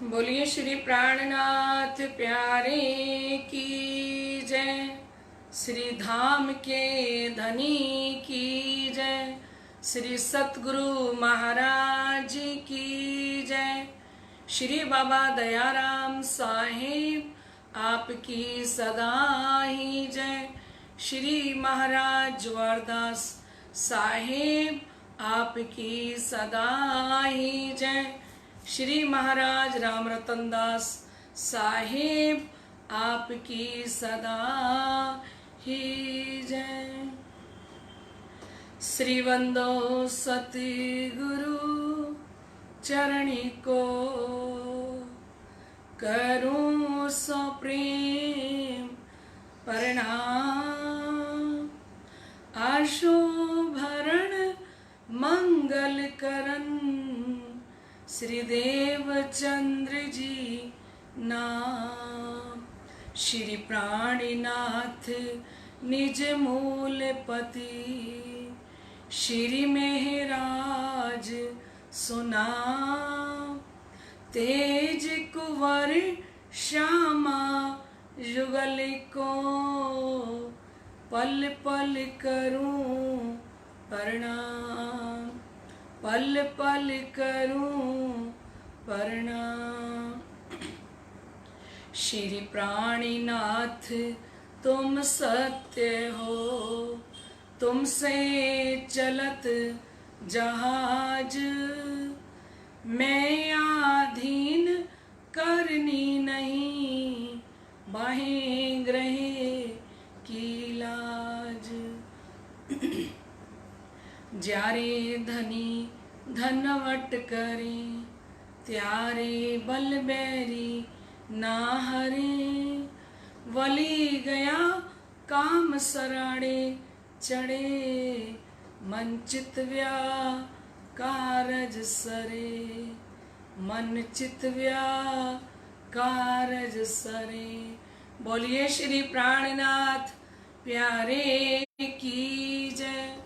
बोलिए श्री प्राणनाथ प्यारे की जय, श्री धाम के धनी की जय, श्री सतगुरु महाराज जी की जय। श्री बाबा दयाराम साहिब आपकी सदा ही जय। श्री महाराज जवारदास साहिब आपकी सदा ही जय। श्री महाराज राम रतन दास साहिब आपकी सदा ही जय। श्री वंदो सतगुरु चरणी को, करूं सो प्रेम प्रणाम। आशु भरण मंगल करन, श्री देवचंद्र जी नाम। श्री प्राणीनाथ निज मूल पति, श्री मेहराज सुना। तेज कुंवर श्यामा युगल को, पल पल करूं प्रणाम, पल पल करूं प्रणाम। श्री प्राणीनाथ तुम सत्य हो, तुमसे चलत जहाज। मैं आधीन करनी नहीं, बाहें ग्रहे की लाज। जारे धनी धनवट करे, त्यारे बल बैरी ना हरे। वली गया काम सराड़े, चढ़े मन चित व्या कारज सरे। मन चित व्या कारज सरे। बोलिए श्री प्राणनाथ प्यारे की जय।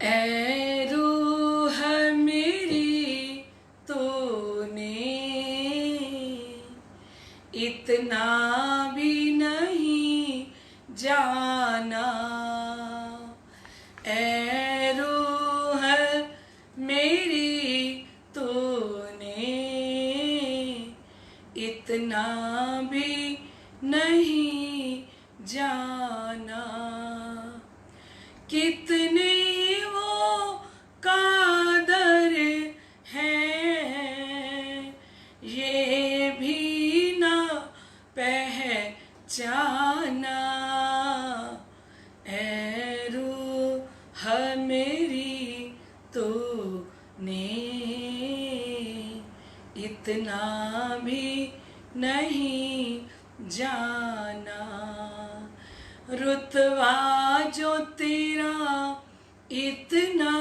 ऐ रूह मेरी तूने इतना भी नहीं जाना। ऐ रूह मेरी तूने इतना भी नहीं जाना। कितने कादर है ये भी ना पहचाना। ऐ रूह मेरी तूने इतना भी नहीं जाना। रुतबा जो तेरा इतना,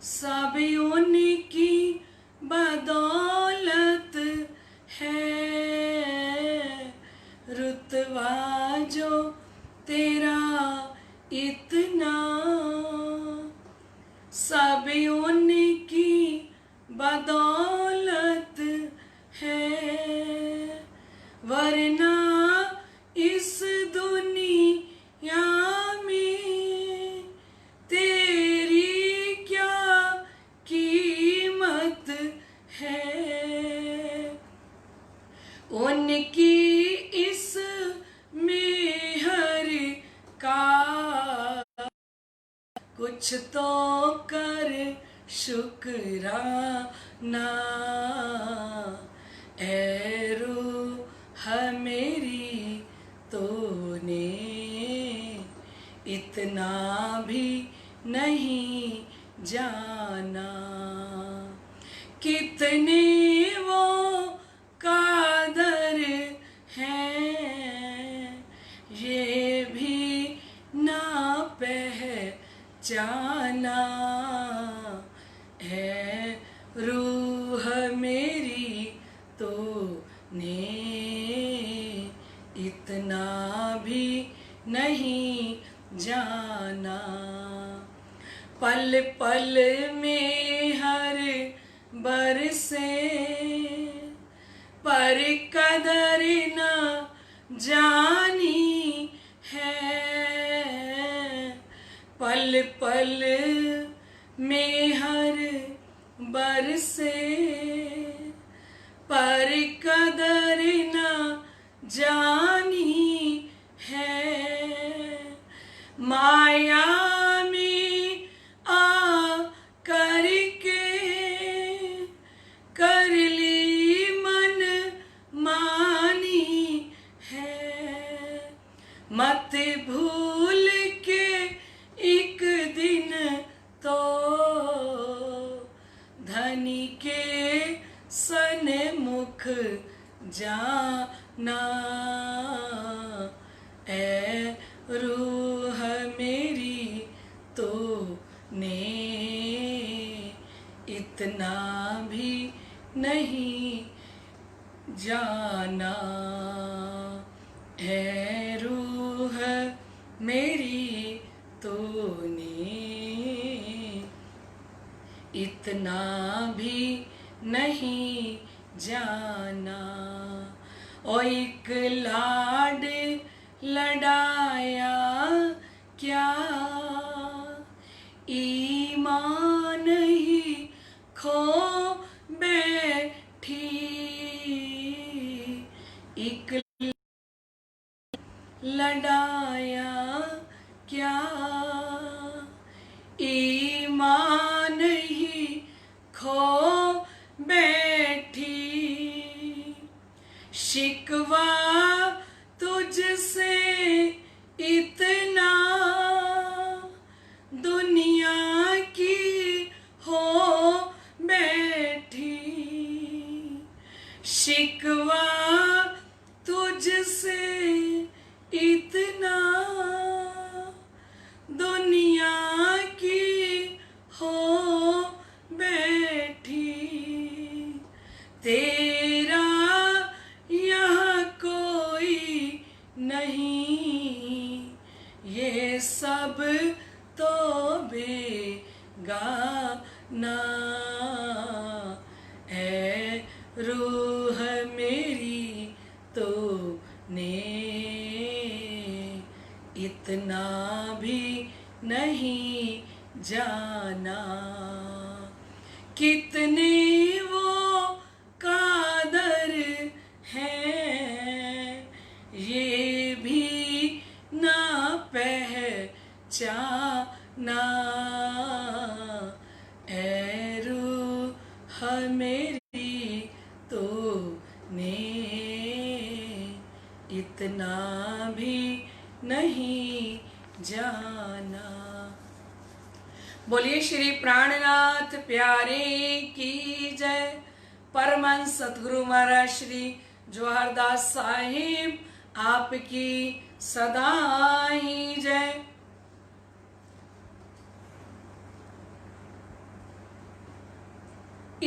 सब उनकी बदौलत है। रुतबा जो तेरा इतना, सब उनकी बदौलत है। वरना इस दुनिया में तेरी क्या कीमत है। उनकी इस मेहर का कुछ तो कर शुक्राना। ऐ रूह मेरी तूने इतना भी नहीं जाना। कितने वो कादर हैं ये भी ना पहचाना। है रूह मेरी तूने इतना भी नहीं जाना। पल पल में हर बरसे पर कदर न जानी है। पल पल में हर बरसे पर कदर न जानी है। माया में आ करके कर ली मन मानी है। मत भूल के एक दिन तो धनी के सन्मुख जाना। ऐ रूह मेरी तो ने इतना भी नहीं जाना। ऐ रूह मेरी तो ने इतना भी नहीं जाना। ओ एक लाड लड़ाया क्या ईमान ही खो बैठी। एक लड़ाया क्या ईमान ही खो बैठी। शिकवा तुझसे इतना दुनिया की हो बैठी। शिकवा तुझसे इतना दुनिया की हो बैठी। तेरा यहाँ कोई नहीं ये सब तो बेगाना। ऐ रूह मेरी तो ने इतना भी नहीं जाना। कितने वो कादर हैं ये भी ना पहचाना। ऐ रूह मेरी तो ने इतना भी नहीं जाना। बोलिए श्री प्राणनाथ प्यारे की जय। परमहंस सतगुरु महाराज श्री जवाहरदास साहिब आपकी सदा ही जय।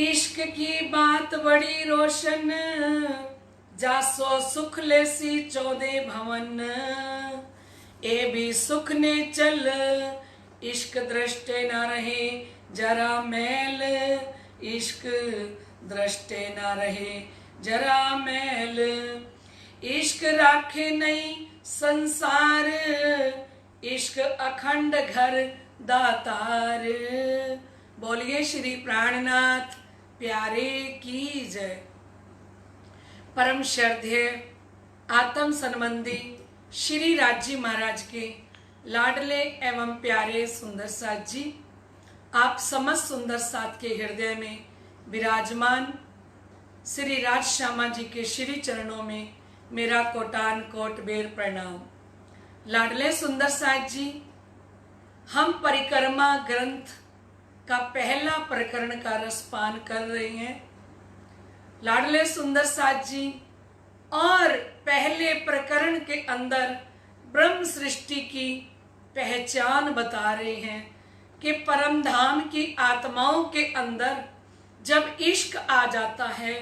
इश्क की बात बड़ी रोशन जासो सुख लेसी 14 भवन। ए भी सुख ने चल इश्क दृष्टे न रहे जरा मैल। इश्क दृष्टे न रहे जरा मैल। इश्क राखे नहीं संसार इश्क अखंड घर दातार। बोलिए श्री प्राणनाथ प्यारे की जय। परम श्रद्धेय आत्म संबंधी श्री राजी महाराज के लाडले एवं प्यारे सुंदर साथ जी, आप समस्त सुंदर साथ के हृदय में विराजमान श्री राज श्यामा जी के श्री चरणों में मेरा कोटान कोट बेर प्रणाम। लाडले सुंदर साथ जी, हम परिक्रमा ग्रंथ का पहला प्रकरण का रसपान कर रहे हैं। लाडले सुंदर साथ जी, और पहले प्रकरण के अंदर ब्रह्म सृष्टि की पहचान बता रहे हैं कि परम धाम की आत्माओं के अंदर जब इश्क आ जाता है,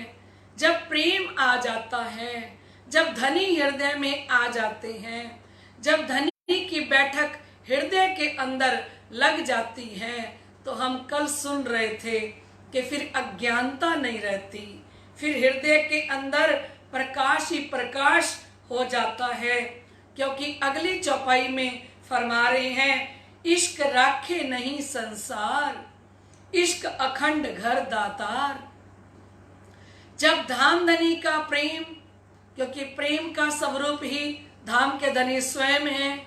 जब प्रेम आ जाता है, जब धनी हृदय में आ जाते हैं, जब धनी की बैठक हृदय के अंदर लग जाती है तो हम कल सुन रहे थे कि फिर अज्ञानता नहीं रहती, फिर हृदय के अंदर प्रकाश ही प्रकाश हो जाता है। क्योंकि अगली चौपाई में फरमा रहे हैं, इश्क राखे नहीं संसार, इश्क अखंड घर दातार। जब धाम धनी का प्रेम, क्योंकि प्रेम का स्वरूप ही धाम के धनी स्वयं है,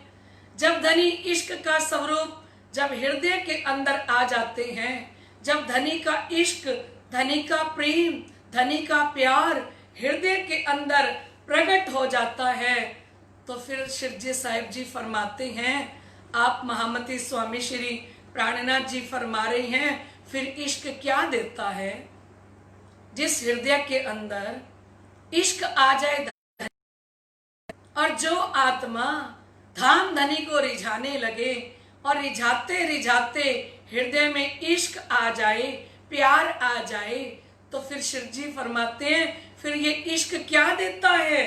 जब धनी इश्क का स्वरूप जब हृदय के अंदर आ जाते हैं, जब धनी का इश्क, धनी का प्रेम, धनी का प्यार हृदय के अंदर प्रकट हो जाता है, तो फिर शिवजी साहिब जी फरमाते हैं, आप महामती स्वामी श्री प्राणनाथ जी फरमा रहे हैं, फिर इश्क क्या देता है। जिस हृदय के अंदर इश्क आ जाए और जो आत्मा धाम धनी को रिझाने लगे और रिझाते रिझाते हृदय में इश्क आ जाए, प्यार आ जाए, तो फिर शिव जी फरमाते हैं, फिर ये इश्क क्या देता है।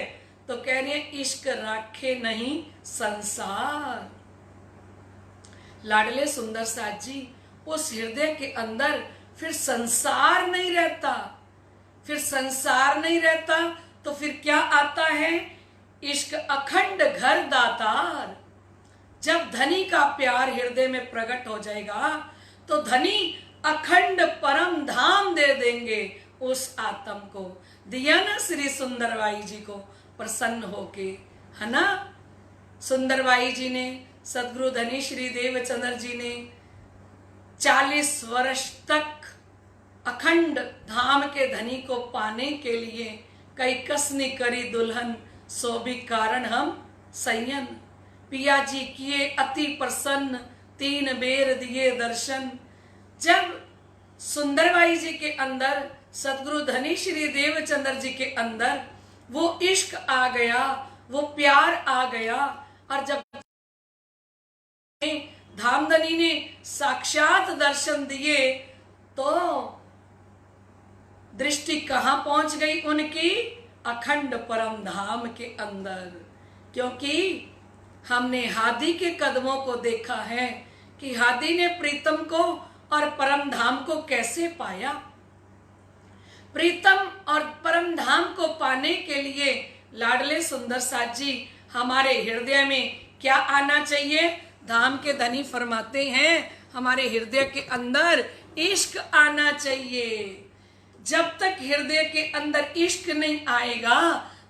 तो कह रहे हैं, इश्क राखे नहीं संसार। लाडले सुंदर साथ जी, उस हृदय के अंदर फिर संसार नहीं रहता, फिर संसार नहीं रहता तो फिर क्या आता है, इश्क अखंड घर दातार। जब धनी का प्यार हृदय में प्रकट हो जाएगा तो धनी अखंड परम धाम दे देंगे उस आत्म को। दिया ना श्री सुंदरबाई जी को प्रसन्न होके, है ना। सुंदरबाई जी ने, सदगुरु धनी श्री देवचंद्र जी ने 40 वर्ष तक अखंड धाम के धनी को पाने के लिए कई कसनी करी दुल्हन, सो भी कारण हम संयन। पिया जी किए अति प्रसन्न, 3 बेर दिए दर्शन। जब सुंदरबाई जी के अंदर, सदगुरु धनी श्री देवचंद्र जी के अंदर वो इश्क आ गया, वो प्यार आ गया, और जब धामधनी ने साक्षात दर्शन दिए तो दृष्टि कहां पहुंच गई उनकी, अखंड परम धाम के अंदर। क्योंकि हमने हादी के कदमों को देखा है कि हादी ने प्रीतम को और परम धाम को कैसे पाया। प्रीतम और परम धाम को पाने के लिए लाडले सुंदर साथ जी, हमारे हृदय में क्या आना चाहिए। धाम के धनी फरमाते हैं, हमारे हृदय के अंदर इश्क आना चाहिए। जब तक हृदय के अंदर इश्क नहीं आएगा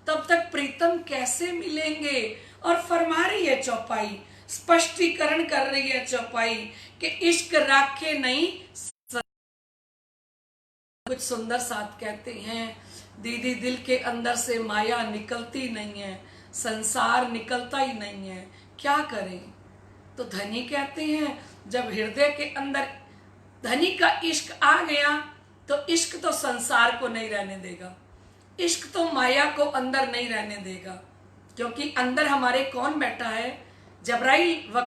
तब तक प्रीतम कैसे मिलेंगे। और फरमा रही है चौपाई, स्पष्टीकरण कर रही है चौपाई कि इश्क राखे नहीं। कुछ सुंदर साथ कहते हैं, दीदी दिल के अंदर से माया निकलती नहीं है, संसार निकलता ही नहीं है, क्या करें। तो धनी कहते हैं, जब हृदय के अंदर धनी का इश्क आ गया तो इश्क तो संसार को नहीं रहने देगा, इश्क तो माया को अंदर नहीं रहने देगा। क्योंकि अंदर हमारे कौन बैठा है, जबराइल,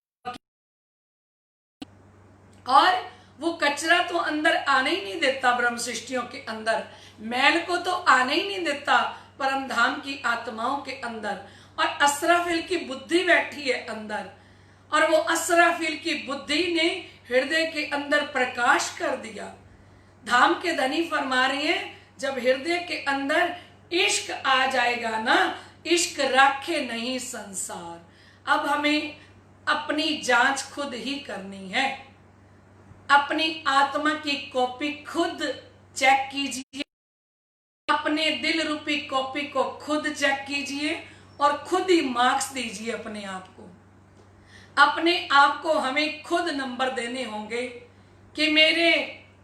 और वो कचरा तो अंदर आने ही नहीं देता। ब्रह्म सृष्टियों के अंदर मैल को तो आने ही नहीं देता परम धाम की आत्माओं के अंदर। और असराफिल की बुद्धि बैठी है अंदर, और वो असराफिल की बुद्धि ने हृदय के अंदर प्रकाश कर दिया। धाम के धनी फरमा रही हैं, जब हृदय के अंदर इश्क आ जाएगा ना, इश्क राखे नहीं संसार। अब हमें अपनी जांच खुद ही करनी है, अपनी आत्मा की कॉपी खुद चेक कीजिए, अपने दिल रूपी कॉपी को खुद चेक कीजिए और खुद ही मार्क्स दीजिए अपने आप को। अपने आप को हमें खुद नंबर देने होंगे कि मेरे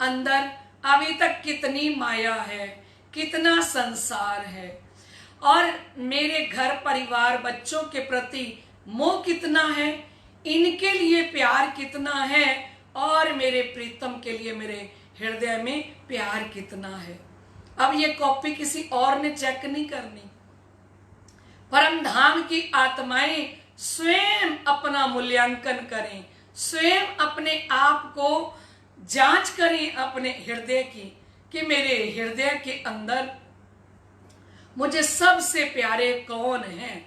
अंदर अभी तक कितनी माया है, कितना संसार है, और मेरे घर परिवार बच्चों के प्रति मोह कितना है, इनके लिए प्यार कितना है, और मेरे प्रीतम के लिए मेरे हृदय में प्यार कितना है। अब ये कॉपी किसी और ने चेक नहीं करनी। परम धाम की आत्माएं स्वयं अपना मूल्यांकन करें, स्वयं अपने आप को जांच करें अपने हृदय की, कि मेरे हृदय के अंदर मुझे सबसे प्यारे कौन हैं।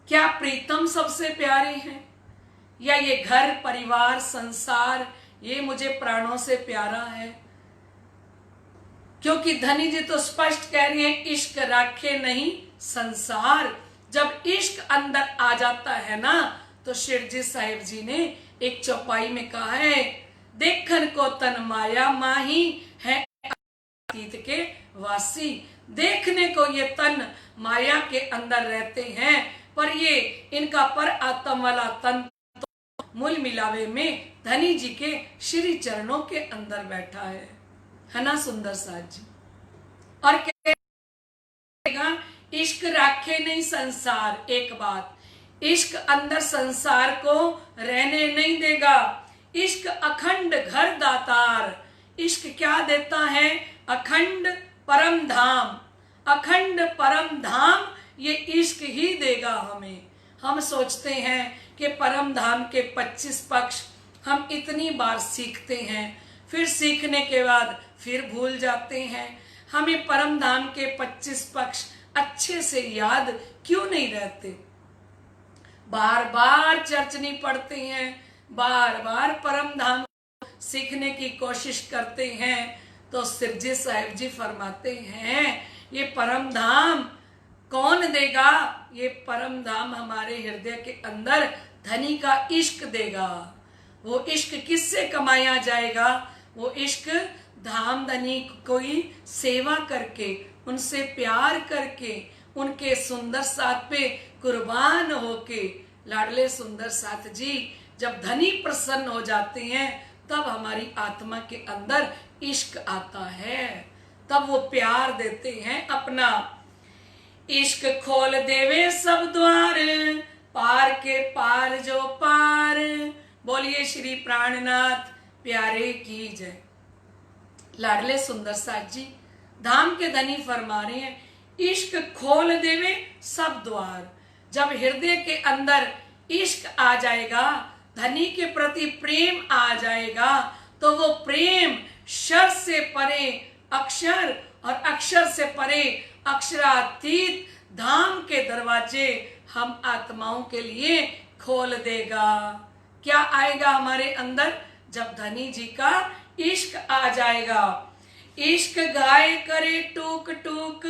क्या प्रीतम सबसे प्यारे हैं, या ये घर परिवार संसार ये मुझे प्राणों से प्यारा है? क्योंकि धनी जी तो स्पष्ट कह रही है, इश्क राखे नहीं संसार। जब इश्क अंदर आ जाता है ना, तो शिरजी साहिब जी ने एक चौपाई में कहा है, देखन को तन माया माही है अतीत के वासी। देखने को ये तन माया के अंदर रहते हैं, पर ये इनका पर आत्म वाला तन तो मूल मिलावे में धनी जी के श्री चरणों के अंदर बैठा है ना सुंदर साथ जी। और कहेगा इश्क राखे नहीं संसार। एक बात, इश्क अंदर संसार को रहने नहीं देगा। इश्क अखंड घर दातार। इश्क क्या देता है? अखंड परम धाम। अखंड परम धाम ये इश्क ही देगा हमें। हम सोचते हैं कि परम धाम के 25 पक्ष हम इतनी बार सीखते हैं, फिर सीखने के बाद फिर भूल जाते हैं। हमें परम धाम के 25 पक्ष अच्छे से याद क्यों नहीं रहते? बार बार चर्चनी पढ़ते हैं, बार बार परम धाम सीखने की कोशिश करते हैं। तो शिरजी साहिब जी फरमाते हैं, ये परम धाम कौन देगा? ये परम धाम हमारे हृदय के अंदर धनी का इश्क देगा। वो इश्क किससे कमाया जाएगा? वो इश्क धाम धनी कोई सेवा करके, उनसे प्यार करके, उनके सुंदर साथ पे कुर्बान होके। लाडले सुंदर साथ जी, जब धनी प्रसन्न हो जाते हैं तब हमारी आत्मा के अंदर इश्क आता है, तब वो प्यार देते हैं अपना। इश्क खोल देवे सब द्वार, पार के पार जो पार। बोलिए श्री प्राणनाथ प्यारे की जय। लाडले सुंदर साथ जी, धाम के धनी फरमा रहे हैं, इश्क खोल देवे सब द्वार। जब हृदय के अंदर इश्क आ जाएगा, धनी के प्रति प्रेम आ जाएगा, तो वो प्रेम शर से परे अक्षर और अक्षर से परे अक्षरातीत धाम के दरवाजे हम आत्माओं के लिए खोल देगा। क्या आएगा हमारे अंदर? जब धनी जी का इश्क आ जाएगा। इश्क गाय करे टूक टूक,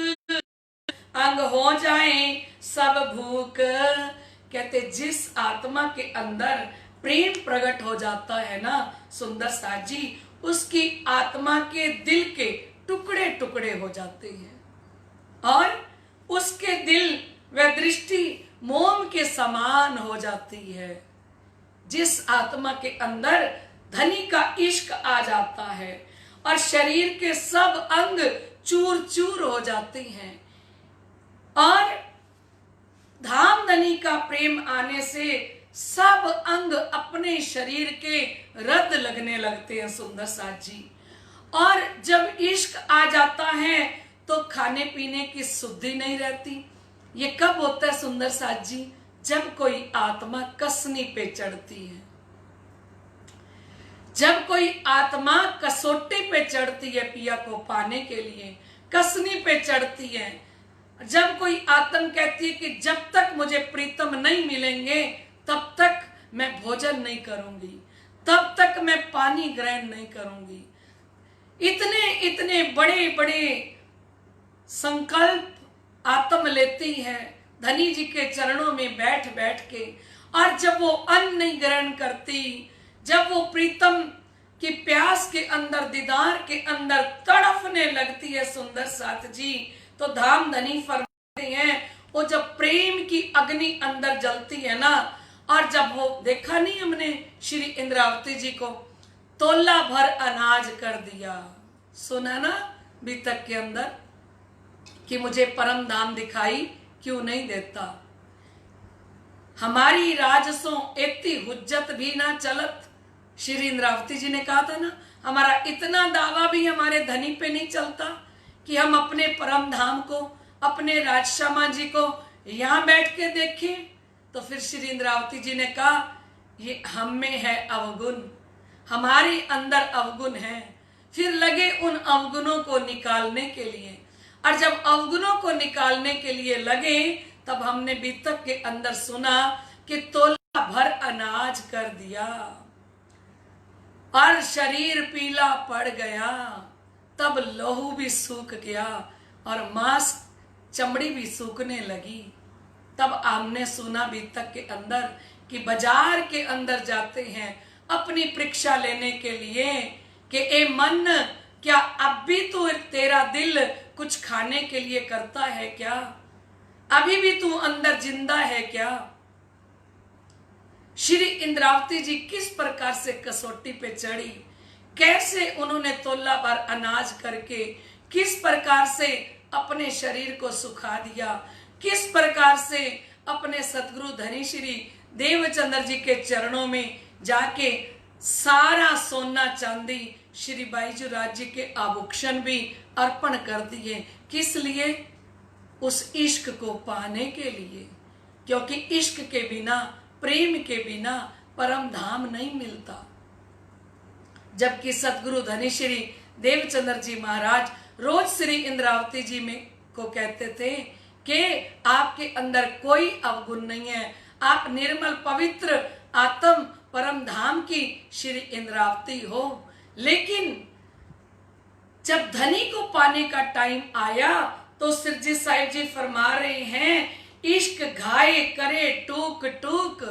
अंग हो जाए सब भूख। कहते जिस आत्मा के अंदर प्रेम प्रकट हो जाता है ना सुंदर साथ जी, उसकी आत्मा के दिल के टुकड़े टुकड़े हो जाते हैं और उसके दिल व दृष्टि मोम के समान हो जाती है। जिस आत्मा के अंदर धनी का इश्क आ जाता है और शरीर के सब अंग चूर चूर हो जाते हैं और धाम धनी का प्रेम आने से सब अंग अपने शरीर के रद लगने लगते हैं सुंदर साथ जी। और जब इश्क आ जाता है तो खाने पीने की शुद्धि नहीं रहती। ये कब होता है सुंदर साथ जी? जब कोई आत्मा कसनी पे चढ़ती है, जब कोई आत्मा कसौटी पे चढ़ती है पिया को पाने के लिए, कसनी पे चढ़ती है। जब कोई आत्मा कहती है कि जब तक मुझे प्रीतम नहीं मिलेंगे तब तक मैं भोजन नहीं करूंगी, तब तक मैं पानी ग्रहण नहीं करूंगी। इतने इतने बड़े बड़े संकल्प आत्म लेती है धनी जी के चरणों में बैठ बैठ के। और जब वो अन्न नहीं ग्रहण करती, जब वो प्रीतम की प्यास के अंदर, दीदार के अंदर तड़फने लगती है सुंदर साथ जी, तो धाम धनी फरमाते हैं वो जब प्रेम की अग्नि अंदर जलती है ना, और जब वो देखा नहीं हमने श्री इंद्रावती जी को तोला भर अनाज कर दिया, सुना ना बीतक के अंदर कि मुझे परम धाम दिखाई क्यों नहीं देता। हमारी राजसों इतनी हुज्जत भी ना चलत। श्री इंद्रावती जी ने कहा था ना, हमारा इतना दावा भी हमारे धनी पे नहीं चलता कि हम अपने परम धाम को, अपने राजश्यामा जी को यहाँ बैठ के देखें। तो फिर श्री इंद्रावती जी ने कहा, ये हम में है अवगुण, हमारे अंदर अवगुण है। फिर लगे उन अवगुणों को निकालने के लिए, और जब अवगुणों को निकालने के लिए लगे तब हमने बीतक के अंदर सुना कि तोल भर अनाज कर दिया और शरीर पीला पड़ गया, तब लहू भी सूख गया और मांस चमड़ी भी सूखने लगी। तब हमने सुना बीतक के अंदर कि बाजार के अंदर जाते हैं अपनी परीक्षा लेने के लिए कि ए मन, क्या अब भी तू तेरा दिल कुछ खाने के लिए करता है क्या? अभी भी तू अंदर जिंदा है क्या? श्री इंद्रावती जी किस प्रकार से कसौटी पे चढ़ी, कैसे उन्होंने तोला भर अनाज करके किस प्रकार से अपने शरीर को सुखा दिया, किस प्रकार से अपने सतगुरु धनी श्री देवचंद्र जी के चरणों में जाके सारा सोना चांदी श्री बाईजू राज जी के आभूषण भी अर्पण कर दिए। किस लिए? उस इश्क को पाने के लिए, क्योंकि इश्क के बिना, प्रेम के बिना परम धाम नहीं मिलता। जबकि सतगुरु धनी श्री देवचंद्र जी महाराज रोज श्री इंद्रावती जी में को कहते थे कि आपके अंदर कोई अवगुण नहीं है, आप निर्मल पवित्र आत्म परम धाम की श्री इंद्रावती हो। लेकिन जब धनी को पाने का टाइम आया तो सिरजी साहिब जी फरमा रहे हैं, इश्क घाये करे टूक टूक।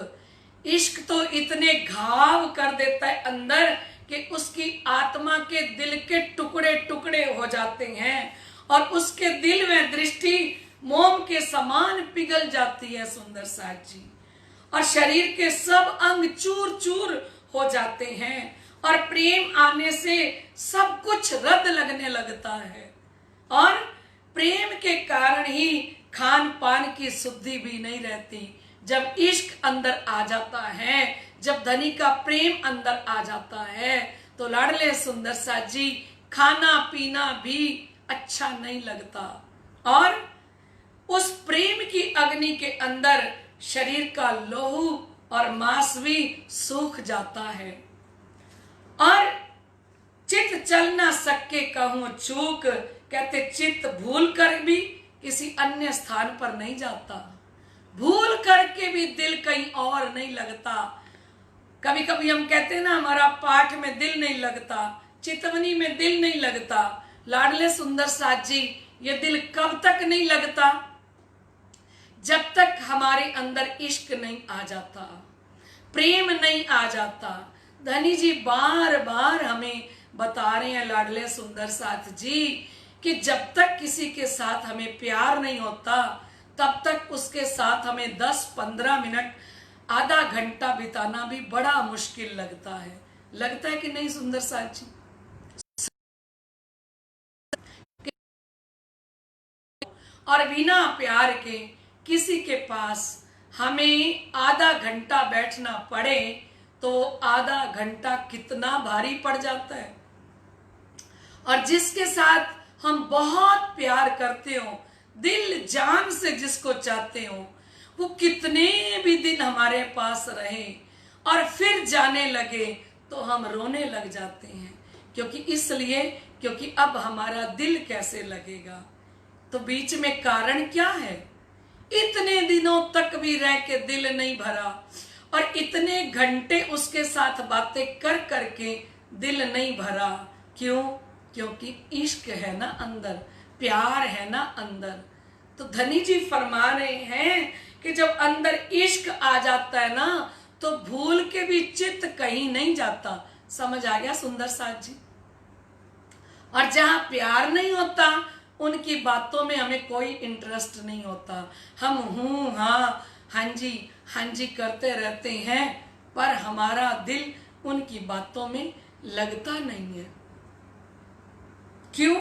इश्क तो इतने घाव कर देता है अंदर कि उसकी आत्मा के दिल के टुकड़े टुकड़े हो जाते हैं और उसके दिल में दृष्टि मोम के समान पिघल जाती है सुंदर साथ जी, और शरीर के सब अंग चूर चूर हो जाते हैं और प्रेम आने से सब कुछ रद्द लगने लगता है। और प्रेम के कारण ही खान पान की शुद्धि भी नहीं रहती। जब इश्क अंदर आ जाता है, जब धनी का प्रेम अंदर आ जाता है, तो लाडले सुंदर साथ जी खाना पीना भी अच्छा नहीं लगता और उस प्रेम की अग्नि के अंदर शरीर का लोहू और मांस भी सूख जाता है। और चित चल ना सके कहूं चूक, कहते चित भूल कर भी किसी अन्य स्थान पर नहीं जाता, भूल करके भी दिल कहीं और नहीं लगता। कभी कभी हम कहते हैं ना, हमारा पाठ में दिल नहीं लगता, चितवनी में दिल नहीं लगता। लाडले सुंदर साथ जी, ये दिल कब तक नहीं लगता? जब तक हमारे अंदर इश्क नहीं आ जाता, प्रेम नहीं आ जाता। धनी जी बार बार हमें बता रहे हैं लाडले सुंदर साथ जी कि जब तक किसी के साथ हमें प्यार नहीं होता, तब तक उसके साथ हमें 10-15 मिनट, आधा घंटा बिताना भी बड़ा मुश्किल लगता है। लगता है कि नहीं सुंदर साथ जी? और बिना प्यार के किसी के पास हमें आधा घंटा बैठना पड़े तो आधा घंटा कितना भारी पड़ जाता है। और जिसके साथ हम बहुत प्यार करते हो, दिल जान से जिसको चाहते हो, वो कितने भी दिन हमारे पास रहे और फिर जाने लगे तो हम रोने लग जाते हैं। क्योंकि अब हमारा दिल कैसे लगेगा? तो बीच में कारण क्या है? इतने दिनों तक भी रह के दिल नहीं भरा और इतने घंटे उसके साथ बातें कर करके दिल नहीं भरा। क्यों? क्योंकि इश्क है ना अंदर, प्यार है ना अंदर। तो धनी जी फरमा रहे हैं कि जब अंदर इश्क आ जाता है ना, तो भूल के भी चित्त कहीं नहीं जाता। समझ आ गया सुंदर साथ जी? और जहां प्यार नहीं होता, उनकी बातों में हमें कोई इंटरेस्ट नहीं होता। हम हूं हाँ जी करते रहते हैं, पर हमारा दिल उनकी बातों में लगता नहीं है। क्यों?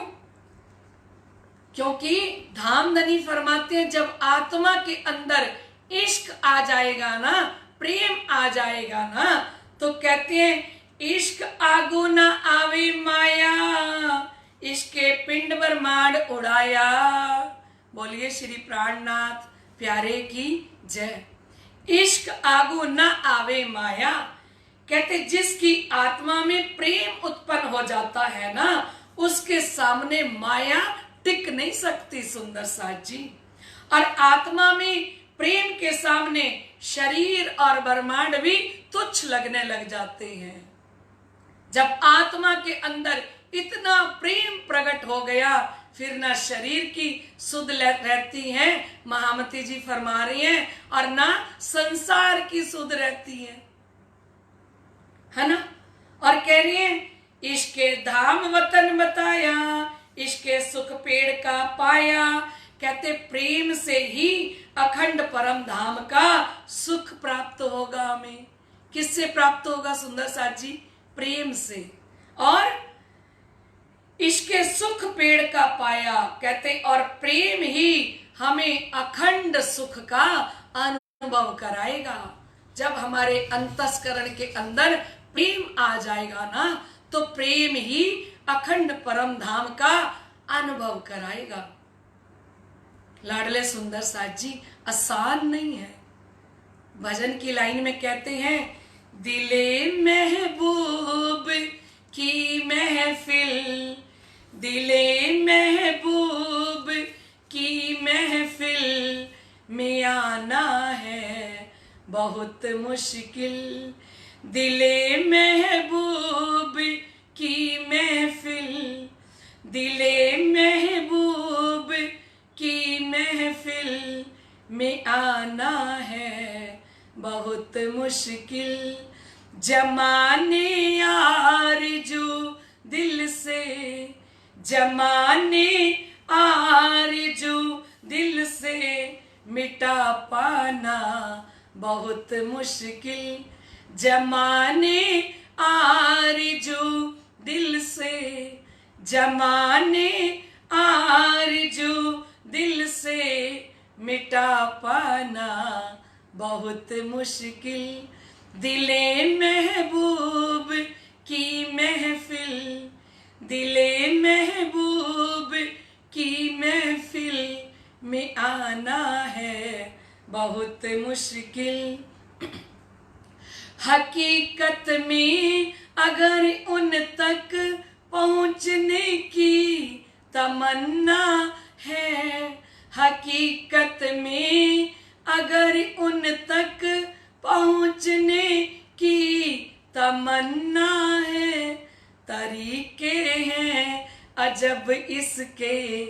क्योंकि धामधनी फरमाते हैं, जब आत्मा के अंदर इश्क आ जाएगा ना, प्रेम आ जाएगा ना, तो कहते हैं इश्क आगू ना आवे माया, इसके पिंड ब्रह्मांड उड़ाया। बोलिए श्री प्राणनाथ प्यारे की जय। इश्क आगू न आवे माया, कहते जिसकी आत्मा में प्रेम उत्पन्न हो जाता है ना, उसके सामने माया टिक नहीं सकती सुंदर साथ जी। और आत्मा में प्रेम के सामने शरीर और ब्रह्मांड भी तुच्छ लगने लग जाते हैं। जब आत्मा के अंदर इतना प्रेम प्रकट हो गया, फिर ना शरीर की सुध रहती है, महामती जी फरमा रही हैं, और ना संसार की सुध रहती है ना। और कह रही है इसके धाम वतन बताया, इसके सुख पेड़ का पाया। कहते प्रेम से ही अखंड परम धाम का सुख प्राप्त होगा हमें। किससे प्राप्त होगा सुंदर साथ जी? प्रेम से। और इसके सुख पेड़ का पाया, कहते और प्रेम ही हमें अखंड सुख का अनुभव कराएगा। जब हमारे अंतस्करण के अंदर प्रेम आ जाएगा ना, तो प्रेम ही अखंड परम धाम का अनुभव कराएगा। लाडले सुंदर साथ जी, आसान नहीं है। भजन की लाइन में कहते हैं, दिले महबूब की महफिल, दिले महबूब की महफिल में आना है बहुत मुश्किल, दिले महबूब की महफिल, दिले महबूब की महफिल में आना है बहुत मुश्किल, जमाने आरज़ू दिल से, जमाने आरज़ू दिल से मिटा पाना बहुत मुश्किल, जमाने आरज़ू दिल से, जमाने आरज़ू दिल से मिटा पाना बहुत मुश्किल, दिले महबूब की महफिल, दिले महबूब की महफिल में आना है बहुत मुश्किल। हकीकत में अगर उन तक पहुंचने की तमन्ना है, हकीकत में अगर उन तक पहुंचने की तमन्ना है, तरीके हैं अजब इसके,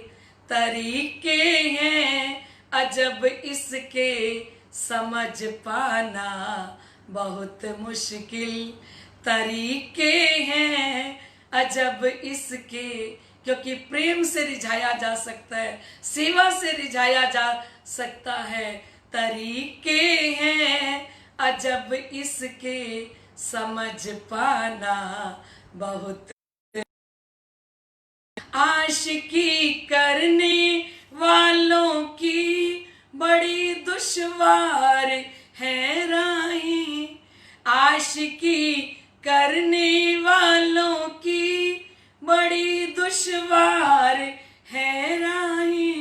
तरीके हैं अजब इसके समझ पाना बहुत मुश्किल, तरीके हैं अजब इसके। क्योंकि प्रेम से रिझाया जा सकता है, सेवा से रिझाया जा सकता है, तरीके हैं अजब इसके समझ पाना बहुत। आशिकी करने वालों की बड़ी दुश्वार है राही, आशिकी करने वालों की बड़ी दुश्वार है राही,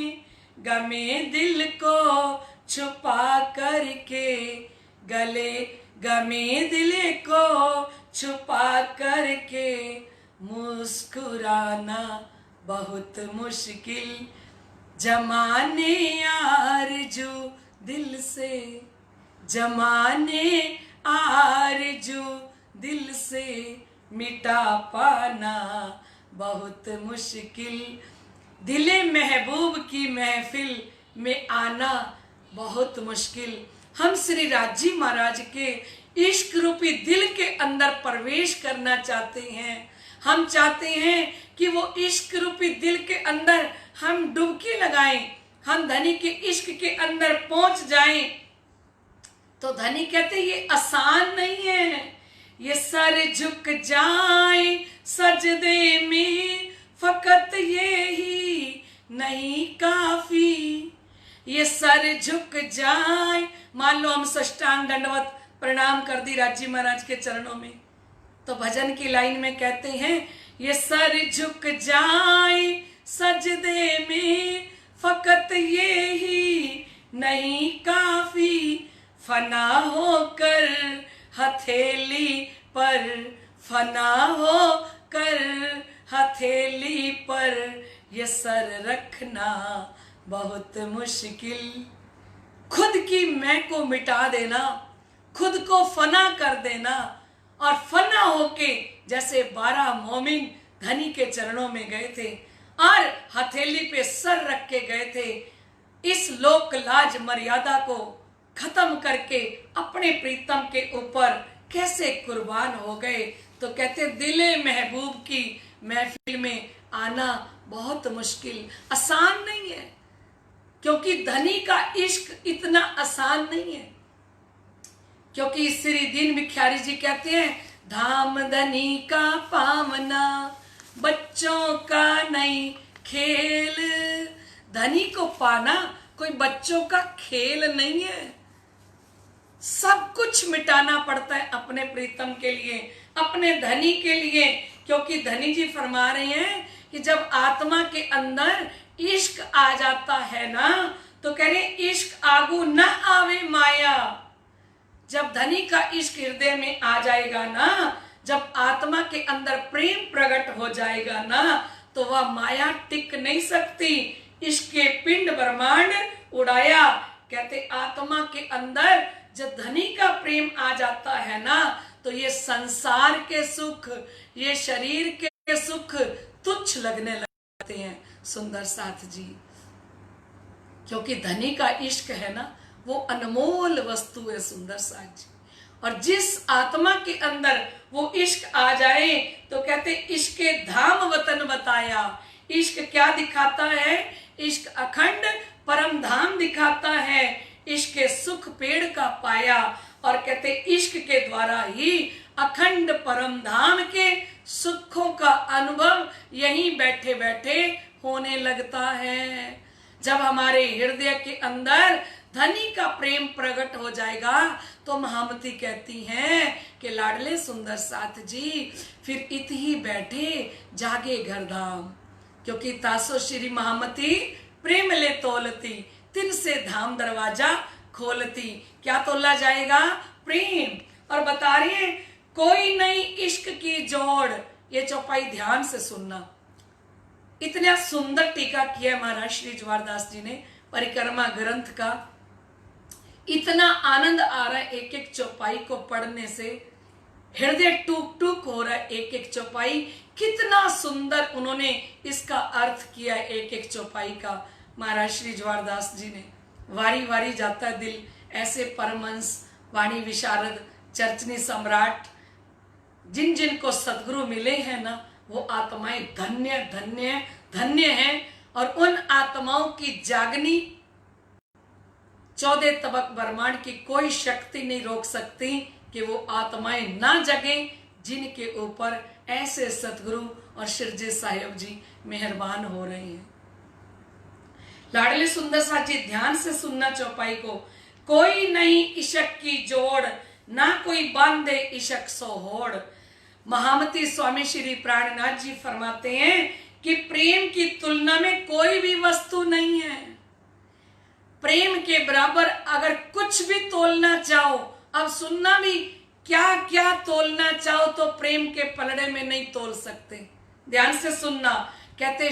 गमे दिल को छुपा करके गले, गमे दिल को छुपा करके मुस्कुराना बहुत मुश्किल, जमाने आरज़ू दिल से, जमाने आरज़ू दिल से मिटा पाना बहुत मुश्किल, दिले महबूब की महफिल में आना बहुत मुश्किल। हम श्री राजी महाराज के इश्क रूपी दिल के अंदर प्रवेश करना चाहते हैं। हम चाहते हैं कि वो इश्क रूपी दिल के अंदर हम डुबकी लगाएं, हम धनी के इश्क के अंदर पहुंच जाएं। तो धनी कहते ये आसान नहीं है, ये सर झुक जाए सजदे में फकत ये ही नहीं काफी, ये सर झुक जाए। मान लो हम साष्टांग दंडवत प्रणाम कर दी राजी महाराज के चरणों में, तो भजन की लाइन में कहते हैं ये सर झुक जाए सजदे में फकत ये ही नहीं काफी, फना होकर हथेली पर, फना होकर हथेली पर ये सर रखना बहुत मुश्किल। खुद की मैं को मिटा देना, खुद को फना कर देना और फना होके जैसे 12 मोमिन धनी के चरणों में गए थे और हथेली पे सर रख के गए थे, इस लोक लाज मर्यादा को खत्म करके अपने प्रीतम के ऊपर कैसे कुर्बान हो गए। तो कहते दिले महबूब की महफिल में आना बहुत मुश्किल, आसान नहीं है, क्योंकि धनी का इश्क इतना आसान नहीं है। क्योंकि श्री दीन भिखारी जी कहते हैं धाम धनी का पावना, बच्चों का नहीं खेल। धनी को पाना कोई बच्चों का खेल नहीं है, सब कुछ मिटाना पड़ता है अपने प्रीतम के लिए, अपने धनी के लिए। क्योंकि धनी जी फरमा रहे हैं कि जब आत्मा के अंदर इश्क आ जाता है ना, तो कह रहे इश्क आगू न आवे माया। जब धनी का इश्क हृदय में आ जाएगा ना, जब आत्मा के अंदर प्रेम प्रकट हो जाएगा ना, तो वह माया टिक नहीं सकती। इश्क के पिंड ब्रह्मांड उड़ाया। कहते आत्मा के अंदर जब धनी का प्रेम आ जाता है ना, तो ये संसार के सुख, ये शरीर के सुख तुच्छ लगने लगते हैं सुंदर साथ जी। क्योंकि धनी का इश्क है ना, वो अनमोल वस्तु है सुंदर साथ जी। और जिस आत्मा के अंदर वो इश्क आ जाए, तो कहते इश्क के धाम वतन बताया। इश्क क्या दिखाता है? इश्क अखंड परम धाम दिखाता है। इश्क के सुख पेड़ का पाया। और कहते इश्क के द्वारा ही अखंड परम धाम के सुखों का अनुभव यहीं बैठे बैठे होने लगता है। जब हमारे हृदय के अंदर धनी का प्रेम प्रकट हो जाएगा, तो महामती कहती हैं कि लाडले सुंदर साथ जी, फिर इत ही बैठे जागे घर धाम। क्योंकि तासो श्री महामती प्रेम ले तोलती, तिन से धाम दरवाजा खोलती। क्या तोला जाएगा? प्रेम। और बता रही है कोई नहीं इश्क की जोड़। ये चौपाई ध्यान से सुनना, इतना सुंदर टीका किया महाराज श्री ज्वारदास जी ने परिक्रमा ग्रंथ का। इतना आनंद आ रहा है एक एक चौपाई को पढ़ने से, हृदय टूक टूक हो रहा है एक एक चौपाई। कितना सुंदर उन्होंने इसका अर्थ किया एक एक चौपाई का महाराज श्री ज्वारदास जी ने। वारी वारी जाता है दिल, ऐसे परमहंस वाणी विशारद चर्चनी सम्राट जिन जिन को सदगुरु मिले हैं ना, वो आत्माएं धन्य धन्य धन्य हैं। और उन आत्माओं की जागनी 14 तबक ब्रह्मांड की कोई शक्ति नहीं रोक सकती कि वो आत्माएं ना जगें, जिनके ऊपर ऐसे सतगुरु और शिरजे साहिब जी मेहरबान हो रहे हैं। लाडले सुंदर साथ जी ध्यान से सुनना चौपाई को। कोई नहीं इशक की जोड़, ना कोई बांधे इशक सो होड़। महामती स्वामी श्री प्राणनाथ जी फरमाते हैं कि प्रेम की तुलना में कोई भी वस्तु नहीं है। प्रेम के बराबर अगर कुछ भी तोलना चाहो, अब सुनना भी, क्या क्या तोलना चाहो तो प्रेम के पलड़े में नहीं तोल सकते। ध्यान से सुनना। कहते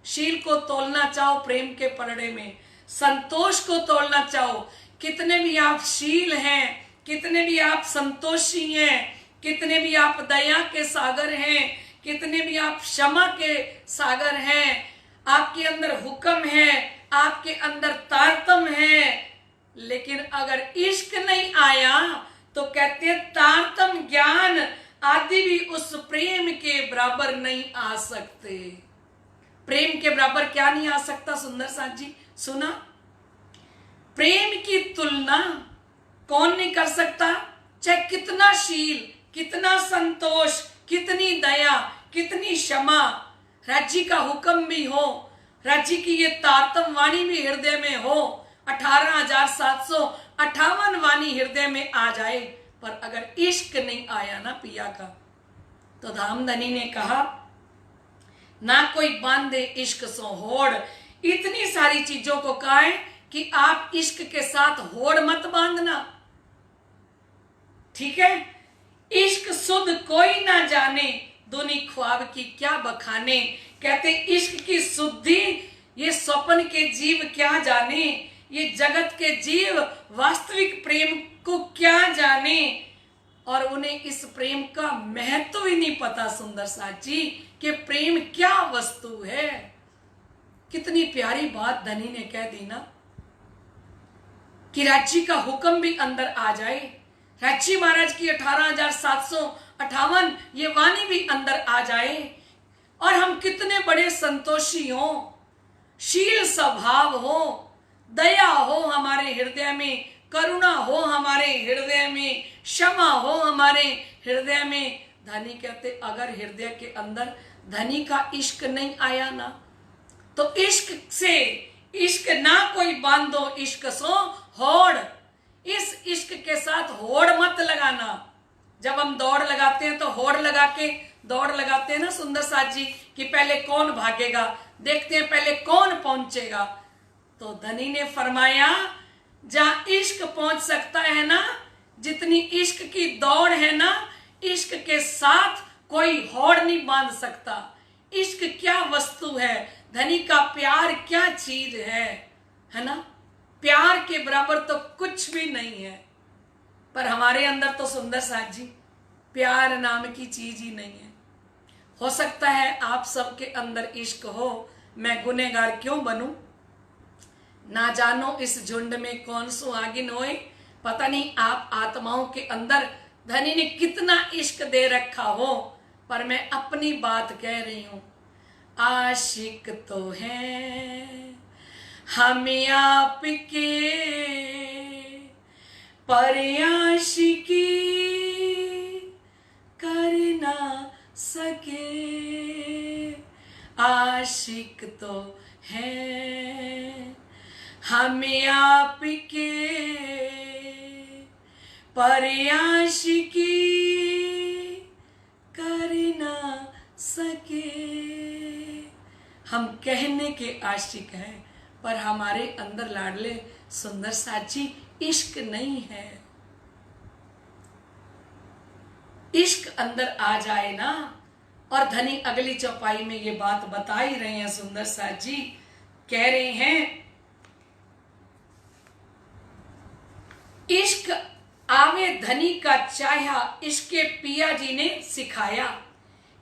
शील को तोलना चाहो प्रेम के पलड़े में, संतोष को तोलना चाहो, कितने भी आप शील हैं, कितने भी आप संतोषी हैं, कितने भी आप दया के सागर हैं, कितने भी आप क्षमा के सागर हैं, आपके अंदर हुक्म है, आपके अंदर तारतम्य है, लेकिन अगर इश्क नहीं आया तो कहते हैं तारतम्य ज्ञान आदि भी उस प्रेम के बराबर नहीं आ सकते। प्रेम के बराबर क्या नहीं आ सकता सुंदर साथ जी? सुना, प्रेम की तुलना कौन नहीं कर सकता? चाहे कितना शील, कितना संतोष, कितनी दया, कितनी क्षमा, राज्य का हुक्म भी हो, राज्य की ये तारतम वाणी भी हृदय में हो, 18,758 वाणी हृदय में आ जाए, पर अगर इश्क नहीं आया ना पिया का, तो धामधनी ने कहा ना कोई बांधे इश्क सो होड़। इतनी सारी चीजों को कहा है कि आप इश्क के साथ होड़ मत बांधना, ठीक है? इश्क सुध कोई ना जाने, दुनी ख्वाब की क्या बखाने। कहते इश्क की शुद्धि ये स्वप्न के जीव क्या जाने। ये जगत के जीव वास्तविक प्रेम को क्या जाने, और उन्हें इस प्रेम का महत्व ही नहीं पता सुंदर साथ जी कि प्रेम क्या वस्तु है। कितनी प्यारी बात धनी ने कह दी ना कि राज्य का हुक्म भी अंदर आ जाए। राज्य महाराज की 18,758 ये वाणी भी अंदर आ जाए और हम कितने बड़े संतोषी हो, शील स्वभाव हो, दया हो हमारे हृदय में, करुणा हो हमारे हृदय में, क्षमा हो हमारे हृदय में। धनी कहते अगर हृदय के अंदर धनी का इश्क नहीं आया ना, तो इश्क से इश्क ना कोई बांधो, इश्क सो होड़। इस इश्क के साथ होड़ मत लगाना। जब हम दौड़ लगाते हैं तो होड़ लगा के दौड़ लगाते हैं ना सुंदर साथ जी कि पहले कौन भागेगा, देखते हैं पहले कौन पहुंचेगा। तो धनी ने फरमाया जहां इश्क पहुंच सकता है ना, जितनी इश्क की दौड़ है ना, इश्क के साथ कोई होड़ नहीं बांध सकता। इश्क क्या वस्तु है, धनी का प्यार क्या चीज है ना। प्यार के बराबर तो कुछ भी नहीं है, पर हमारे अंदर तो सुंदर साथ जी प्यार नाम की चीज ही नहीं है। हो सकता है आप सबके अंदर इश्क हो, मैं गुनहगार क्यों बनूं। ना जानो इस झुंड में कौन सुहागिन होए, पता नहीं आप आत्माओं के अंदर धनी ने कितना इश्क दे रखा हो, पर मैं अपनी बात कह रही हूं। आशिक तो हैं हम आपके, पर आशिकी कर ना सके। आशिक तो हैं हम आपके, पर आशिकी कर ना सके। हम कहने के आशिक हैं, पर हमारे अंदर लाडले सुंदर साची इश्क नहीं है। इश्क अंदर आ जाए ना, और धनी अगली चौपाई में ये बात बता ही रहे हैं सुंदर साथ जी, कह रहे हैं इश्क आवे धनी का चाहा, इसके पिया जी ने सिखाया।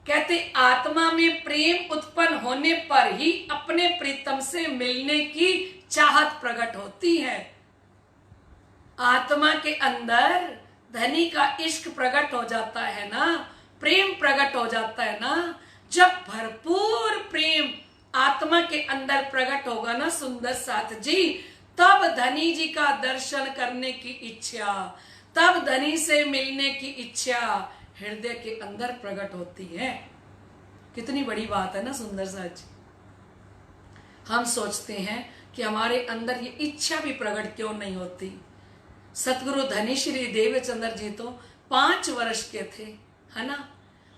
कहते आत्मा में प्रेम उत्पन्न होने पर ही अपने प्रीतम से मिलने की चाहत प्रकट होती है। आत्मा के अंदर धनी का इश्क प्रकट हो जाता है ना, प्रेम प्रकट हो जाता है ना। जब भरपूर प्रेम आत्मा के अंदर प्रकट होगा ना सुंदर साथ जी, तब धनी जी का दर्शन करने की इच्छा, तब धनी से मिलने की इच्छा हृदय के अंदर प्रकट होती है। कितनी बड़ी बात है ना सुंदर साथ जी। हम सोचते हैं कि हमारे अंदर ये इच्छा भी प्रकट क्यों नहीं होती। सतगुरु धनी श्री देवचंद्र जी तो 5 वर्ष के थे, है ना,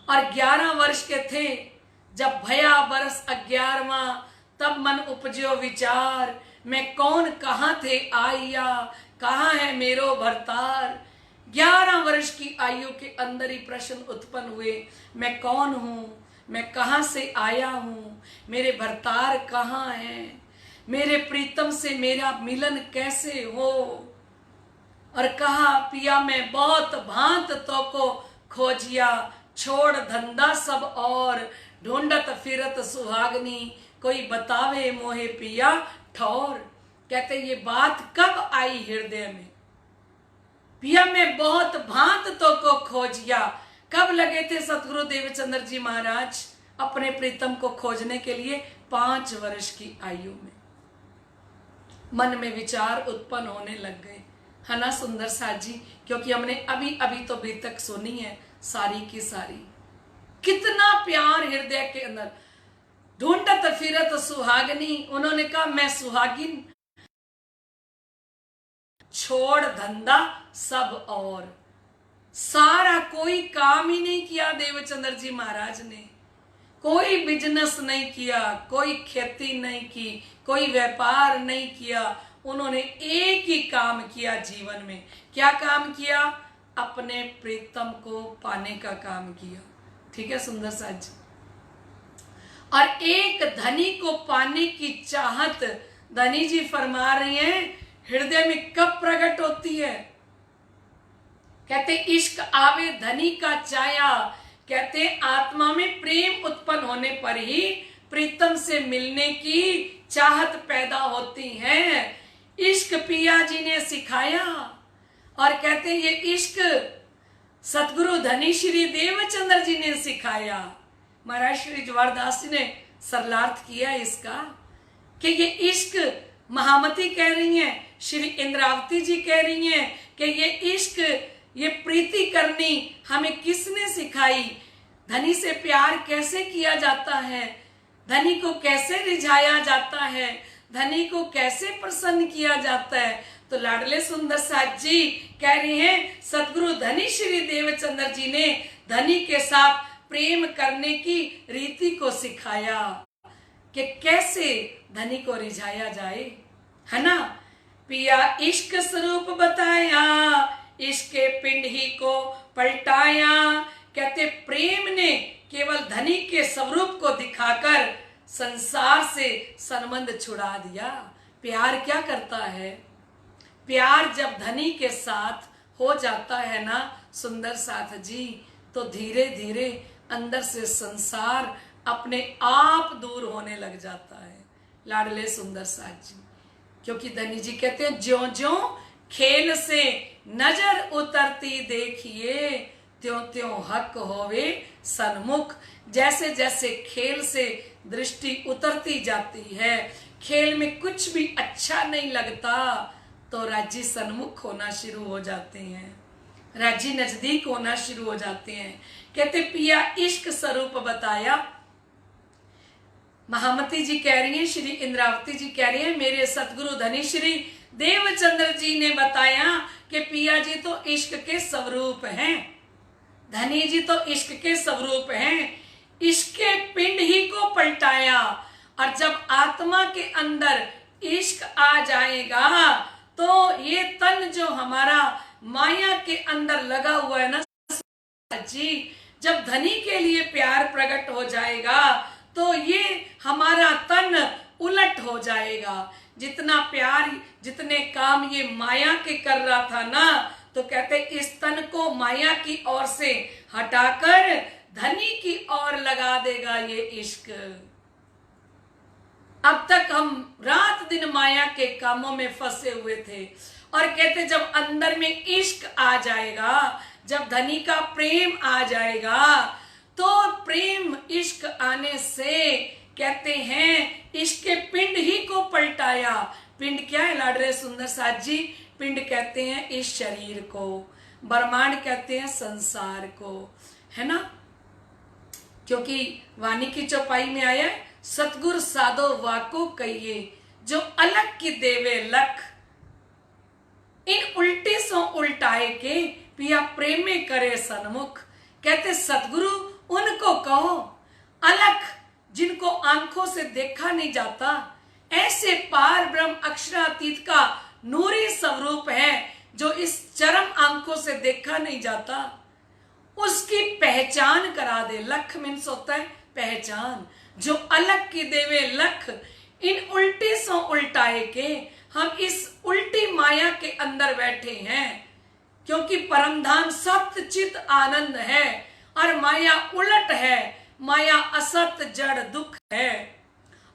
और 11 वर्ष के थे जब भया बरस 11वां, तब मन उपजो विचार, मैं कौन कहाँ थे आइया, कहाँ है मेरो भरतार। 11 वर्ष की आयु के अंदर ही प्रश्न उत्पन्न हुए, मैं कौन हूं, मैं कहां से आया हूं, मेरे भरतार कहाँ हैं, मेरे प्रीतम से मेरा मिलन कैसे हो। और कहा पिया मैं बहुत भांत तो को खोजिया, छोड़ धंधा सब और ढूंढत फिरत सुहागनी, कोई बतावे मोहे पिया ठौर। कहते ये बात कब आई हृदय में, पिया मैं बहुत भांत तो को खोजिया। कब लगे थे सतगुरु देवचंद्र जी महाराज अपने प्रीतम को खोजने के लिए? 5 वर्ष की आयु में मन में विचार उत्पन्न होने लग गए, है ना सुंदर साथ जी। क्योंकि हमने अभी अभी तो बीतक सुनी है सारी की सारी। कितना प्यार हृदय के अंदर, ढूंढत फिरत सुहागनी, उन्होंने कहा मैं सुहागिन, छोड़ धंधा सब और। सारा कोई काम ही नहीं किया देवचंद्र जी महाराज ने, कोई बिजनेस नहीं किया, कोई खेती नहीं की, कोई व्यापार नहीं किया। उन्होंने एक ही काम किया जीवन में। क्या काम किया? अपने प्रीतम को पाने का काम किया। ठीक है सुंदर साथ जी। और एक धनी को पाने की चाहत धनी जी फरमा रही हैं हृदय में कब प्रकट होती है? कहते इश्क आवे धनी का चाया, कहते आत्मा में प्रेम उत्पन्न होने पर ही प्रीतम से मिलने की चाहत पैदा होती है। इश्क पिया जी ने सिखाया और कहते ये इश्क सतगुरु धनी श्री देवचंद्र जी ने सिखाया। महाराज श्री जवाहरदास जी ने सरलार्थ किया इसका कि ये इश्क महामती कह रही हैं, श्री इंद्रावती जी कह रही हैं कि ये इश्क, ये प्रीति करनी हमें किसने सिखाई? धनी से प्यार कैसे किया जाता है, धनी को कैसे रिझाया जाता है, धनी को कैसे प्रसन्न किया जाता है? तो लाडले सुंदर साथ जी कह रहे हैं सतगुरु धनी श्री देवचंद्र जी ने धनी के साथ प्रेम करने की रीति को सिखाया कि कैसे धनी को रिझाया जाए, है ना। पिया इश्क स्वरूप बताया, इश्क के पिंड ही को पलटाया। कहते प्रेम ने केवल धनी के स्वरूप को दिखाकर संसार से संबंध छुड़ा दिया। प्यार क्या करता है? प्यार जब धनी के साथ हो जाता है ना सुंदर साथ जी, तो धीरे धीरे अंदर से संसार अपने आप दूर होने लग जाता है। लाडले सुंदर साथ जी, क्योंकि धनी जी कहते हैं ज्यों ज्यों खेल से नजर उतरती देखिए, त्यों त्यों हक होवे सन्मुख। जैसे जैसे खेल से दृष्टि उतरती जाती है, खेल में कुछ भी अच्छा नहीं लगता, तो राज्य सन्मुख होना शुरू हो जाते हैं, राज्य नजदीक होना शुरू हो जाते हैं। कहते पिया इश्क स्वरूप बताया। महामती जी कह रही हैं, श्री इंद्रावती जी कह रही हैं मेरे सतगुरु धनी श्री देवचंद्र जी ने बताया कि पिया जी तो इश्क के स्वरूप हैं, धनी जी तो इश्क के स्वरूप हैं। इश्क के पिंड ही को पलटाया, और जब आत्मा के अंदर इश्क आ जाएगा तो ये तन जो हमारा माया के अंदर लगा हुआ है ना जी, जब धनी के लिए प्यार प्रकट हो जाएगा तो ये हमारा तन उलट हो जाएगा। जितना प्यार, जितने काम ये माया के कर रहा था ना, तो कहते इस तन को माया की ओर से हटाकर धनी की ओर लगा देगा ये इश्क। अब तक हम रात दिन माया के कामों में फंसे हुए थे, और कहते जब अंदर में इश्क आ जाएगा, जब धनी का प्रेम आ जाएगा, तो प्रेम इश्क आने से कहते हैं इश्क के पिंड ही को पलटाया। पिंड क्या है लाडले सुंदर साथ जी? पिंड कहते हैं इस शरीर को, ब्रह्मांड कहते हैं संसार को, है ना। क्योंकि वाणी की चौपाई में आया सतगुर साधो वाको कहिए, जो अलग की देवे लख, इन उल्टे सो उल्टाए के पिया प्रेम में करे सन्मुख। कहते सतगुरु उनको कहो अलग, जिनको आंखों से देखा नहीं जाता, ऐसे पार ब्रह्म अक्षरातीत का नूरी स्वरूप है जो इस चरम आंखों से देखा नहीं जाता, उसकी पहचान करा दे। लख मीन्स होता है पहचान, जो अलग की देवे लख, इन उल्टी सो उल्टाए के हम इस उल्टी माया के अंदर बैठे हैं, क्योंकि परमधाम सत्य चित आनंद है और माया उलट है, माया असत जड़ दुख है।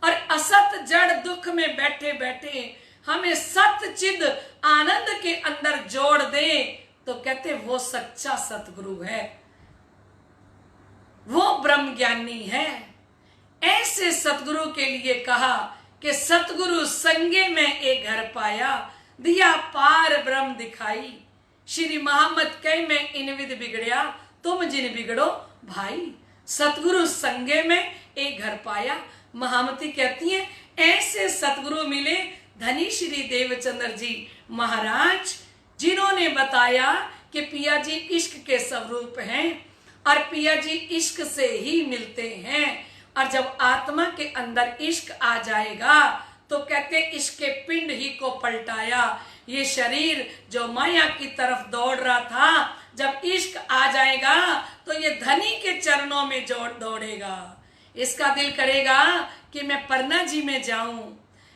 और असत जड़ दुख में बैठे बैठे हमें सत्य चिद आनंद के अंदर जोड़ दे, तो कहते वो सच्चा सतगुरु है, वो ब्रह्म ज्ञानी है। ऐसे सतगुरु के लिए कहा कि सतगुरु संगे में एक घर पाया, दिया पार ब्रह्म दिखाई। श्री मोहम्मद कह में इन विध बिगड़या, तुम जिन बिगड़ो भाई। सतगुरु संगे में एक घर पाया। महामती कहती हैं ऐसे सतगुरु मिले धनी श्री देवचंद्र जी महाराज, जिन्होंने बताया कि पिया जी इश्क के स्वरूप हैं और पिया जी इश्क से ही मिलते हैं। और जब आत्मा के अंदर इश्क आ जाएगा तो कहते इश्क के पिंड ही को पलटाया। ये शरीर जो माया की तरफ दौड़ रहा था, जब इश्क आ जाएगा तो ये धनी के चरणों में जोड़ दौड़ेगा। इसका दिल करेगा कि मैं परना जी में जाऊं,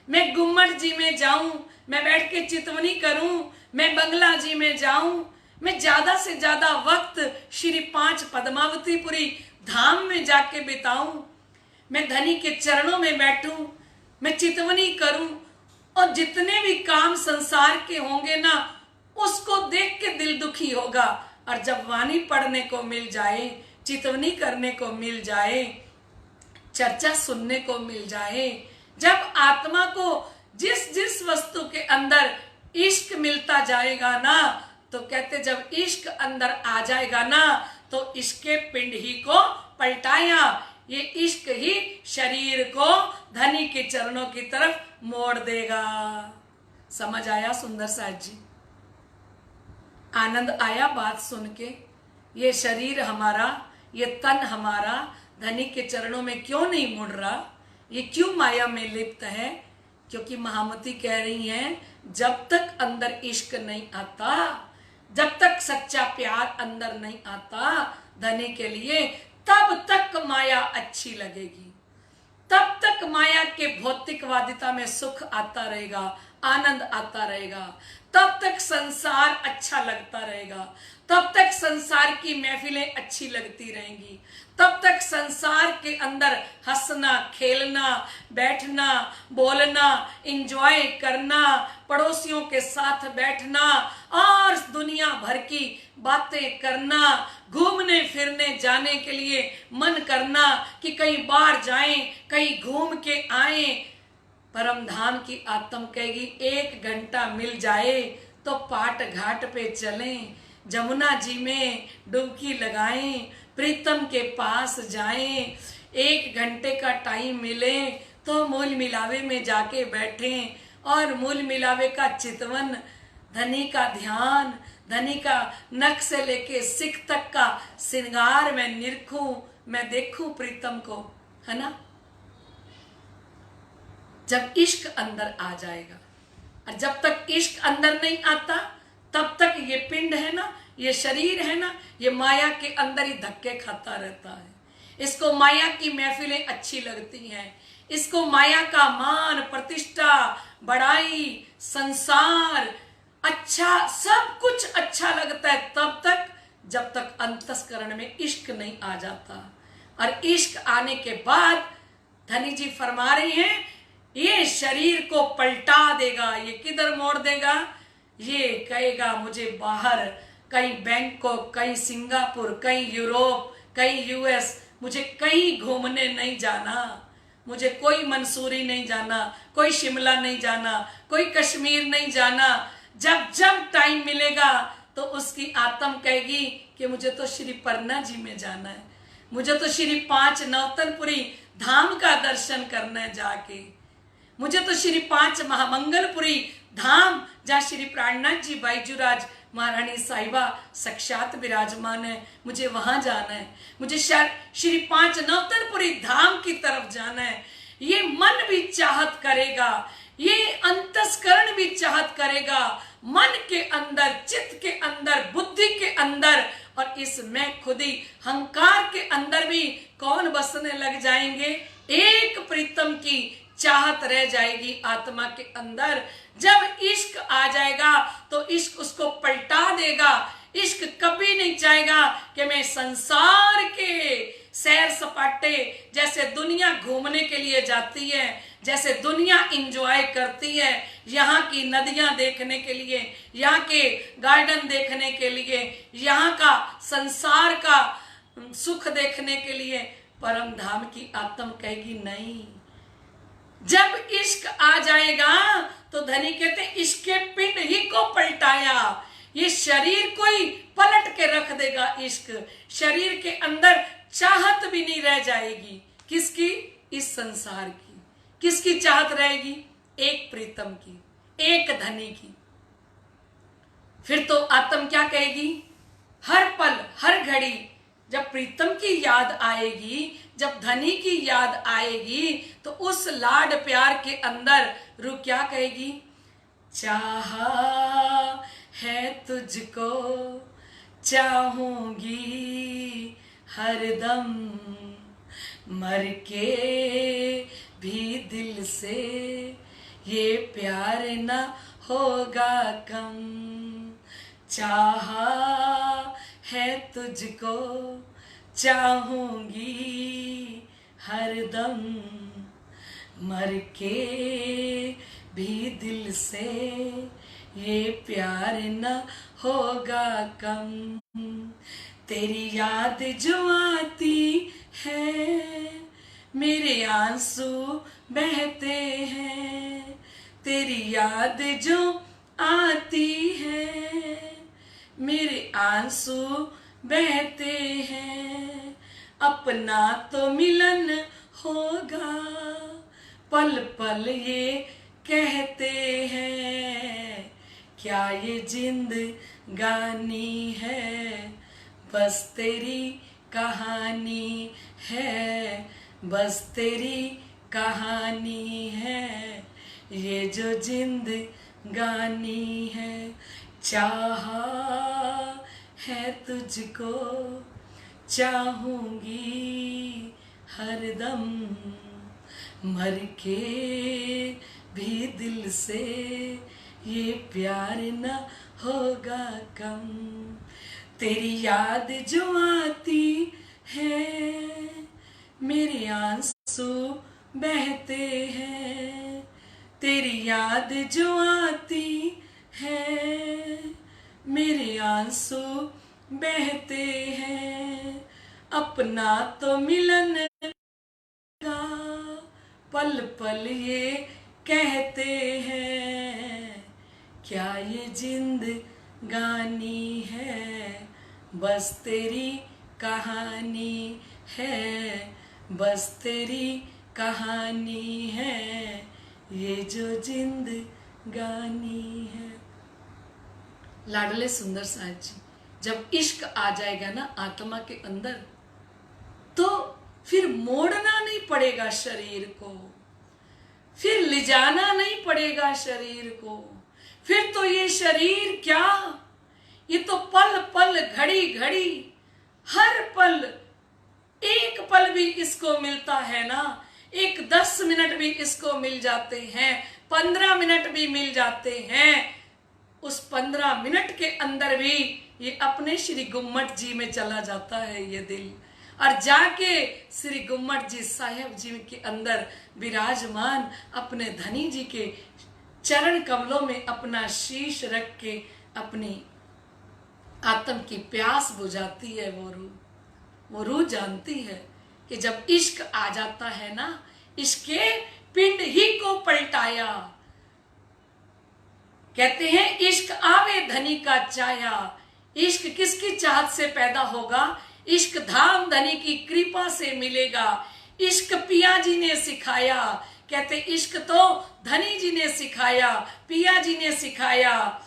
मैं गुम्मट जी में जाऊं, मैं बैठ के चितवनी करूं, मैं बंगला जी में जाऊं, मैं ज्यादा से ज्यादा वक्त श्री 5 पद्मावतीपुरी धाम में जाके बिताऊं, मैं धनी के चरणों में बैठूं, मैं चितवनी करूं, और जितने भी काम संसार के होंगे ना, उसको देख के दिल दुखी होगा। और जब वाणी पढ़ने को मिल जाए, चितवनी करने को मिल जाए, चर्चा सुनने को मिल जाए, जब आत्मा को जिस जिस वस्तु के अंदर इश्क मिलता जाएगा ना, तो कहते जब इश्क अंदर आ जाएगा ना, तो इसके पिंड ही को पलटाया, ये इश्क ही शरीर को धनी के चरणों की तरफ मोड़ देगा। समझ आया सुंदर साहब जी? आनंद आया बात सुन के? ये शरीर हमारा, ये तन हमारा धनी के चरणों में क्यों नहीं मुड़ रहा? ये क्यों माया में लिप्त है? क्योंकि महामती कह रही हैं, जब तक अंदर इश्क नहीं आता, जब तक सच्चा प्यार अंदर नहीं आता धनी के लिए, तब तक माया अच्छी लगेगी, तब तक माया के भौतिकवादिता में सुख आता रहेगा, आनंद आता रहेगा, तब तक संसार अच्छा लगता रहेगा, तब तक संसार की महफिलें अच्छी लगती रहेंगी, तब तक संसार के अंदर हंसना, खेलना, बैठना, बोलना, एंजॉय करना, पड़ोसियों के साथ बैठना और दुनिया भर की बातें करना, घूमने फिरने जाने के लिए मन करना कि कहीं बाहर जाएं, कहीं घूम के आएं। परम धाम की आत्म कहेगी, 1 घंटा मिल जाए तो पाट घाट पे चलें, जमुना जी में डुबकी लगाएं, प्रीतम के पास जाएं, 1 घंटे का टाइम मिले तो मूल मिलावे में जाके बैठें, और मूल मिलावे का चितवन, धनी का ध्यान, धनी का नख से लेके सिख तक का श्रृंगार मैं निरखूं, मैं देखूं प्रीतम को, है ना? जब इश्क अंदर आ जाएगा, और जब तक इश्क अंदर नहीं आता, तब तक ये पिंड है ना, ये शरीर है ना, ये माया के अंदर ही धक्के खाता रहता है। इसको माया की महफिलें अच्छी लगती हैं, इसको माया का मान, प्रतिष्ठा, बड़ाई, संसार, अच्छा, सब कुछ अच्छा लगता है तब तक, जब तक अंतस्करण में इश्क नहीं आ जाता। और इश्क आने के बाद धनी जी फरमा रही हैं, ये शरीर को पलटा देगा। ये किधर मोड़ देगा? ये कहेगा मुझे बाहर, कहीं बैंकॉक, कहीं सिंगापुर, कहीं यूरोप, कहीं यूएस, मुझे कहीं घूमने नहीं जाना, मुझे कोई मंसूरी नहीं जाना, कोई शिमला नहीं जाना, कोई कश्मीर नहीं जाना। जब जब टाइम मिलेगा तो उसकी आत्म कहेगी कि मुझे तो श्री पन्ना जी में जाना है, मुझे तो श्री 5 नौतनपुरी धाम का दर्शन करना है जाके, मुझे तो श्री 5 महामंगलपुरी धाम जहाँ श्री प्राणनाथ जी बाईजूराज महारानी साहिबा साक्षात विराजमान है, मुझे वहां जाना है, मुझे श्री 5 नौतनपुरी धाम की तरफ जाना है। ये मन भी चाहत करेगा, ये अंतस्करण भी चाहत करेगा, मन के अंदर, चित्त के अंदर, बुद्धि के अंदर, और इस मैं खुदी हंकार के अंदर भी कौन बसने लग जाएंगे? एक प्रीतम की चाहत रह जाएगी आत्मा के अंदर। जब इश्क आ जाएगा तो इश्क उसको पलटा देगा। इश्क कभी नहीं चाहेगा कि मैं संसार के सैर सपाटे, जैसे दुनिया घूमने के लिए जाती है, जैसे दुनिया इंजॉय करती है, यहाँ की नदियां देखने के लिए, यहाँ के गार्डन देखने के लिए, यहाँ का संसार का सुख देखने के लिए, परम धाम की आत्म कहेगी नहीं। जब इश्क आ जाएगा तो धनी कहते इसके पिंड ही को पलटाया, ये शरीर को ही पलट के रख देगा। इश्क शरीर के अंदर चाहत भी नहीं रह जाएगी। किसकी? इस संसार की। किसकी चाहत रहेगी? एक प्रीतम की, एक धनी की। फिर तो आत्म क्या कहेगी? हर पल, हर घड़ी जब प्रीतम की याद आएगी, जब धनी की याद आएगी, तो उस लाड प्यार के अंदर रूह क्या कहेगी? चाहा है तुझको, चाहूंगी हरदम, मर के भी दिल से ये प्यार न होगा कम। चाहा है तुझको चाहूंगी हरदम, मर के भी दिल से ये प्यार न होगा कम। तेरी याद जो आती है मेरे आंसू बहते हैं, तेरी याद जो आती है मेरे आंसू बहते हैं। अपना तो मिलन होगा पल पल ये कहते हैं, क्या ये जिंदगानी है बस तेरी कहानी है, बस तेरी कहानी है ये जो जिंदगानी है। चाहा है तुझको चाहूंगी हरदम, मर के भी दिल से ये प्यार न होगा कम। तेरी याद जो आती है मेरे आंसू बहते हैं, तेरी याद जो आती है मेरे आंसू बहते हैं। अपना तो मिलन का पल पल ये कहते हैं, क्या ये जिंदगानी है बस तेरी कहानी है, बस तेरी कहानी है ये जो जिंदगानी है। लाडले सुंदर साहब जी, जब इश्क आ जाएगा ना आत्मा के अंदर तो फिर मोड़ना नहीं पड़ेगा शरीर को, फिर ले जाना नहीं पड़ेगा शरीर को। फिर तो ये शरीर क्या, ये तो पल पल घड़ी घड़ी हर पल, एक पल भी इसको मिलता है ना, एक 10 मिनट भी इसको मिल जाते हैं, 15 मिनट भी मिल जाते हैं, उस 15 मिनट के अंदर भी ये अपने श्री गुम्मट जी में चला जाता है ये दिल, और जाके श्री गुम्मट जी साहिब जी के अंदर विराजमान अपने धनी जी के चरण कमलों में अपना शीश रख के अपनी आत्म की प्यास बुझाती है। वो रूह जानती है कि जब इश्क आ जाता है ना, इसके पिंड ही को पलटाया। कहते हैं इश्क आवे धनी का चाया, इश्क किसकी चाहत से पैदा होगा, इश्क धाम धनी की कृपा से मिलेगा। इश्क पिया जी ने सिखाया, कहते इश्क तो धनी जी ने सिखाया, पिया जी ने सिखाया,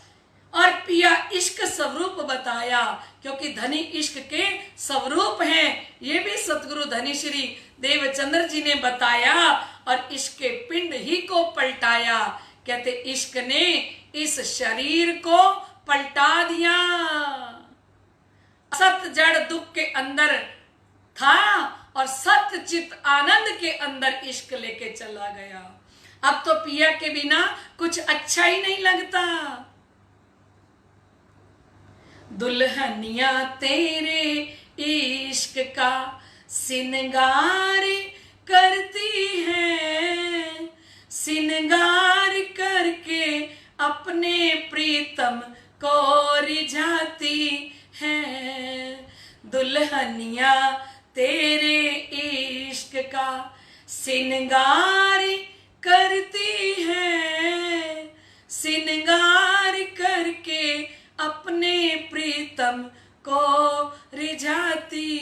और पिया इश्क स्वरूप बताया, क्योंकि धनी इश्क के स्वरूप हैं। ये भी सतगुरु धनी श्री देवचंद्र जी ने बताया, और इश्क के पिंड ही को पलटाया। कहते इश्क ने इस शरीर को पलटा दिया। सत जड़ दुख के अंदर था और सत चित आनंद के अंदर इश्क लेके चला गया। अब तो पिया के बिना कुछ अच्छा ही नहीं लगता। दुल्हनिया तेरे इश्क का सिंगार करती है, सिंगार करके अपने प्रीतम को रिझाती है। दुल्हनिया तेरे इश्क का सिंगार करती है, सिंगार करके अपने प्रीतम को रिझाती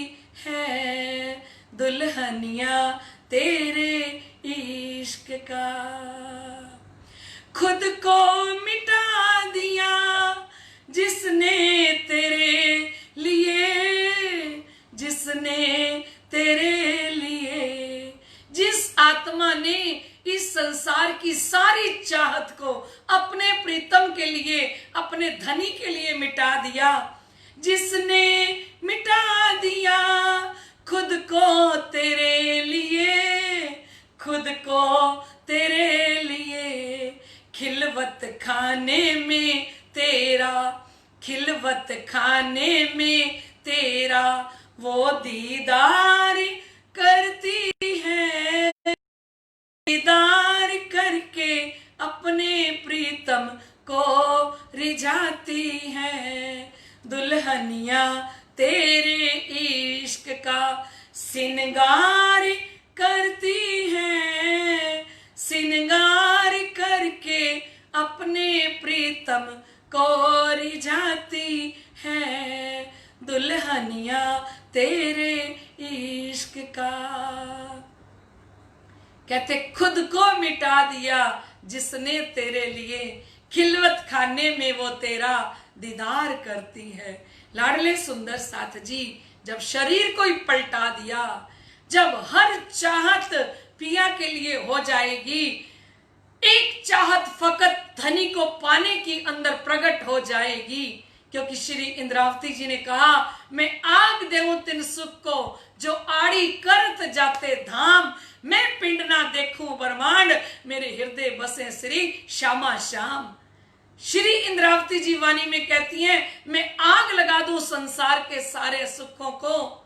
है। दुल्हनिया तेरे इश्क का खुद को मिटा दिया जिसने तेरे लिए, जिसने तेरे लिए। जिस आत्मा ने इस संसार की सारी चाहत को अपने प्रीतम के लिए, अपने धनी के लिए मिटा दिया, जिसने मिटा दिया खुद को तेरे लिए, खुद को तेरे लिए। खाने में तेरा वो दीदार करती है, दीदार करके अपने प्रीतम को रिझाती है। दुल्हनिया तेरे इश्क का सिंगार करती है, सिंगार करके अपने प्रीतम को रिझाती है। दुल्हनिया तेरे इश्क का। कहते खुद को मिटा दिया जिसने तेरे लिए, खिलवत खाने में वो तेरा दीदार करती है। लाडले सुंदर साथ जी, जब शरीर को ही पलटा दिया, जब हर चाहत पिया के लिए हो जाएगी, एक चाहत फकत धनी को पाने की अंदर प्रकट हो जाएगी, क्योंकि श्री इंद्रावती जी ने कहा, मैं आग देऊं तिन सुख को जो आड़ी करत जाते धाम, मैं पिंड ना देखूं ब्रह्मांड, मेरे हृदय बसे श्री श्यामा श्याम। श्री इंद्रावती जी वाणी में कहती हैं, मैं आग लगा दूं संसार के सारे सुखों को,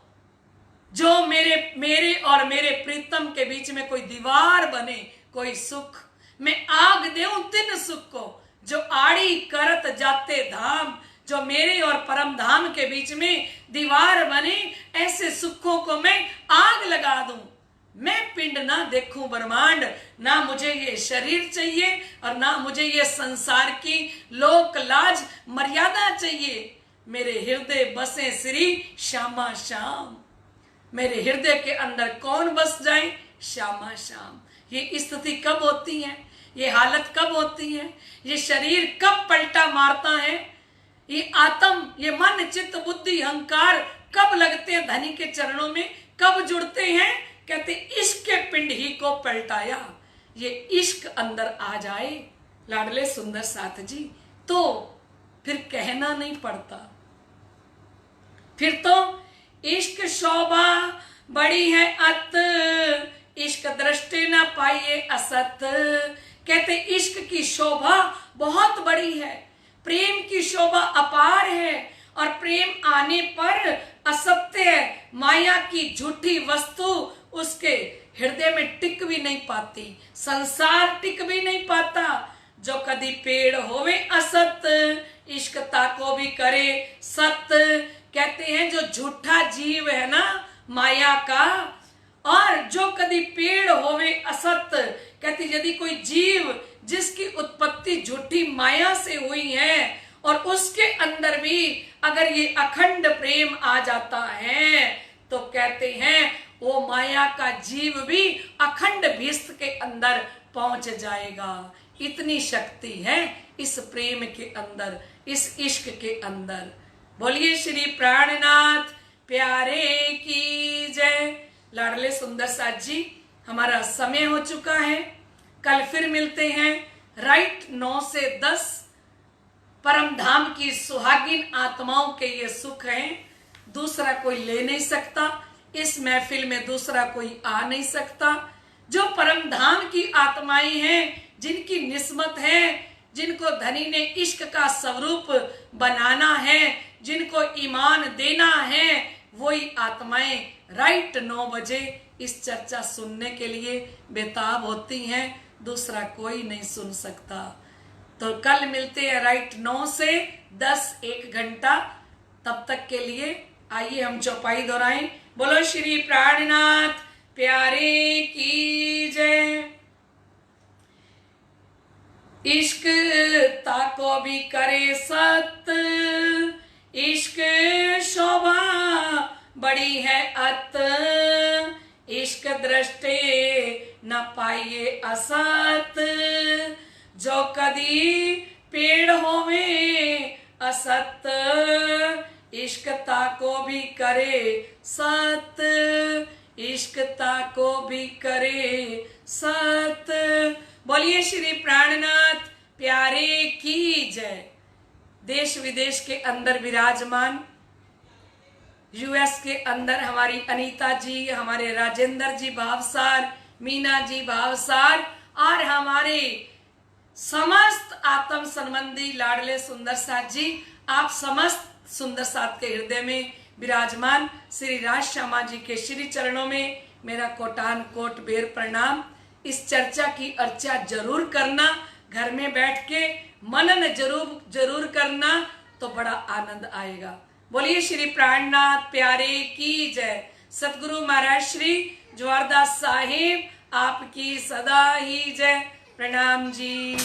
जो मेरे और मेरे प्रीतम के बीच में कोई दीवार बने, कोई सुख। मैं आग देऊं तिन सुख को जो आड़ी करत जाते धाम, जो मेरे और परम धाम के बीच में दीवार बने, ऐसे सुखों को मैं आग लगा दूं। मैं पिंड ना देखूं ब्रह्मांड, ना मुझे ये शरीर चाहिए और ना मुझे ये संसार की लोक लाज मर्यादा चाहिए। मेरे हृदय बसे श्री श्यामा श्याम। मेरे हृदय के अंदर कौन बस जाए? श्यामा श्याम। ये स्थिति कब होती है? ये हालत कब होती है? ये शरीर कब पलटा मारता है? ये आत्म, ये मन, चित्त, बुद्धि, अहंकार कब लगते हैं धनी के चरणों में? कब जुड़ते हैं? कहते इश्क के पिंड ही को पलटाया। ये इश्क अंदर आ जाए लाडले सुंदर साथ जी, तो फिर कहना नहीं पड़ता। फिर तो इश्क शोभा बड़ी है अत, इश्क दृष्टि न पाइए असत। कहते इश्क की शोभा बहुत बड़ी है, प्रेम की शोभा अपार है, और प्रेम आने पर असत्य माया की झूठी वस्तु उसके हृदय में टिक भी नहीं पाती, संसार टिक भी नहीं पाता। जो कदी पेड़ होवे असत, इश्क ताको भी करे सत। कहते हैं जो झूठा जीव है ना माया का, और जो कदी पेड़ होवे असत, कहती यदि कोई जीव जिसकी उत्पत्ति झूठी माया से हुई है और उसके अंदर भी अगर ये अखंड प्रेम आ जाता है, तो कहते हैं वो माया का जीव भी अखंड भीष्ट के अंदर पहुंच जाएगा। इतनी शक्ति है इस प्रेम के अंदर, इस इश्क के अंदर। बोलिए श्री प्राणनाथ प्यारे की जय। लाडले सुंदर साथ जी, हमारा समय हो चुका है। कल फिर मिलते हैं राइट 9 से 10। परम धाम की सुहागिन आत्माओं के ये सुख हैं, दूसरा कोई ले नहीं सकता। इस महफिल में दूसरा कोई आ नहीं सकता। जो परम धाम की आत्माएं हैं, जिनकी निस्मत है, जिनको धनी ने इश्क का स्वरूप बनाना है, जिनको ईमान देना है, वही आत्माएं राइट 9 बजे इस चर्चा सुनने के लिए बेताब होती हैं। दूसरा कोई नहीं सुन सकता। तो कल मिलते हैं राइट 9 से 10, 1 घंटा। तब तक के लिए आइए हम चौपाई दोहराएं। बोलो श्री प्राणनाथ प्यारे की जय। इश्क ताको भी करे सत, इश्क शोभा बड़ी है अत, इश्क दृष्टि न पाइए असत। जो कदी पेड़ होवे असत, इश्क ताको भी करे सत, इश्क ताको भी करे सत। बोलिए श्री प्राणनाथ प्यारे की जय। देश विदेश के अंदर विराजमान, यूएस के अंदर हमारी अनीता जी, हमारे राजेंद्र जी भावसार, मीना जी भावसार, और हमारे समस्त आत्म संबंधी लाडले सुंदर साथ जी, आप समस्त सुंदर साथ के हृदय में विराजमान श्री राज श्यामा जी के श्री चरणों में मेरा कोटान कोट बेर प्रणाम। इस चर्चा की अर्चा जरूर करना, घर में बैठ के मनन जरूर करना, तो बड़ा आनंद आएगा। बोलिए श्री प्राणनाथ प्यारे की जय। सतगुरु महाराज श्री ज्वारदास साहिब आपकी सदा ही जय। प्रणाम जी।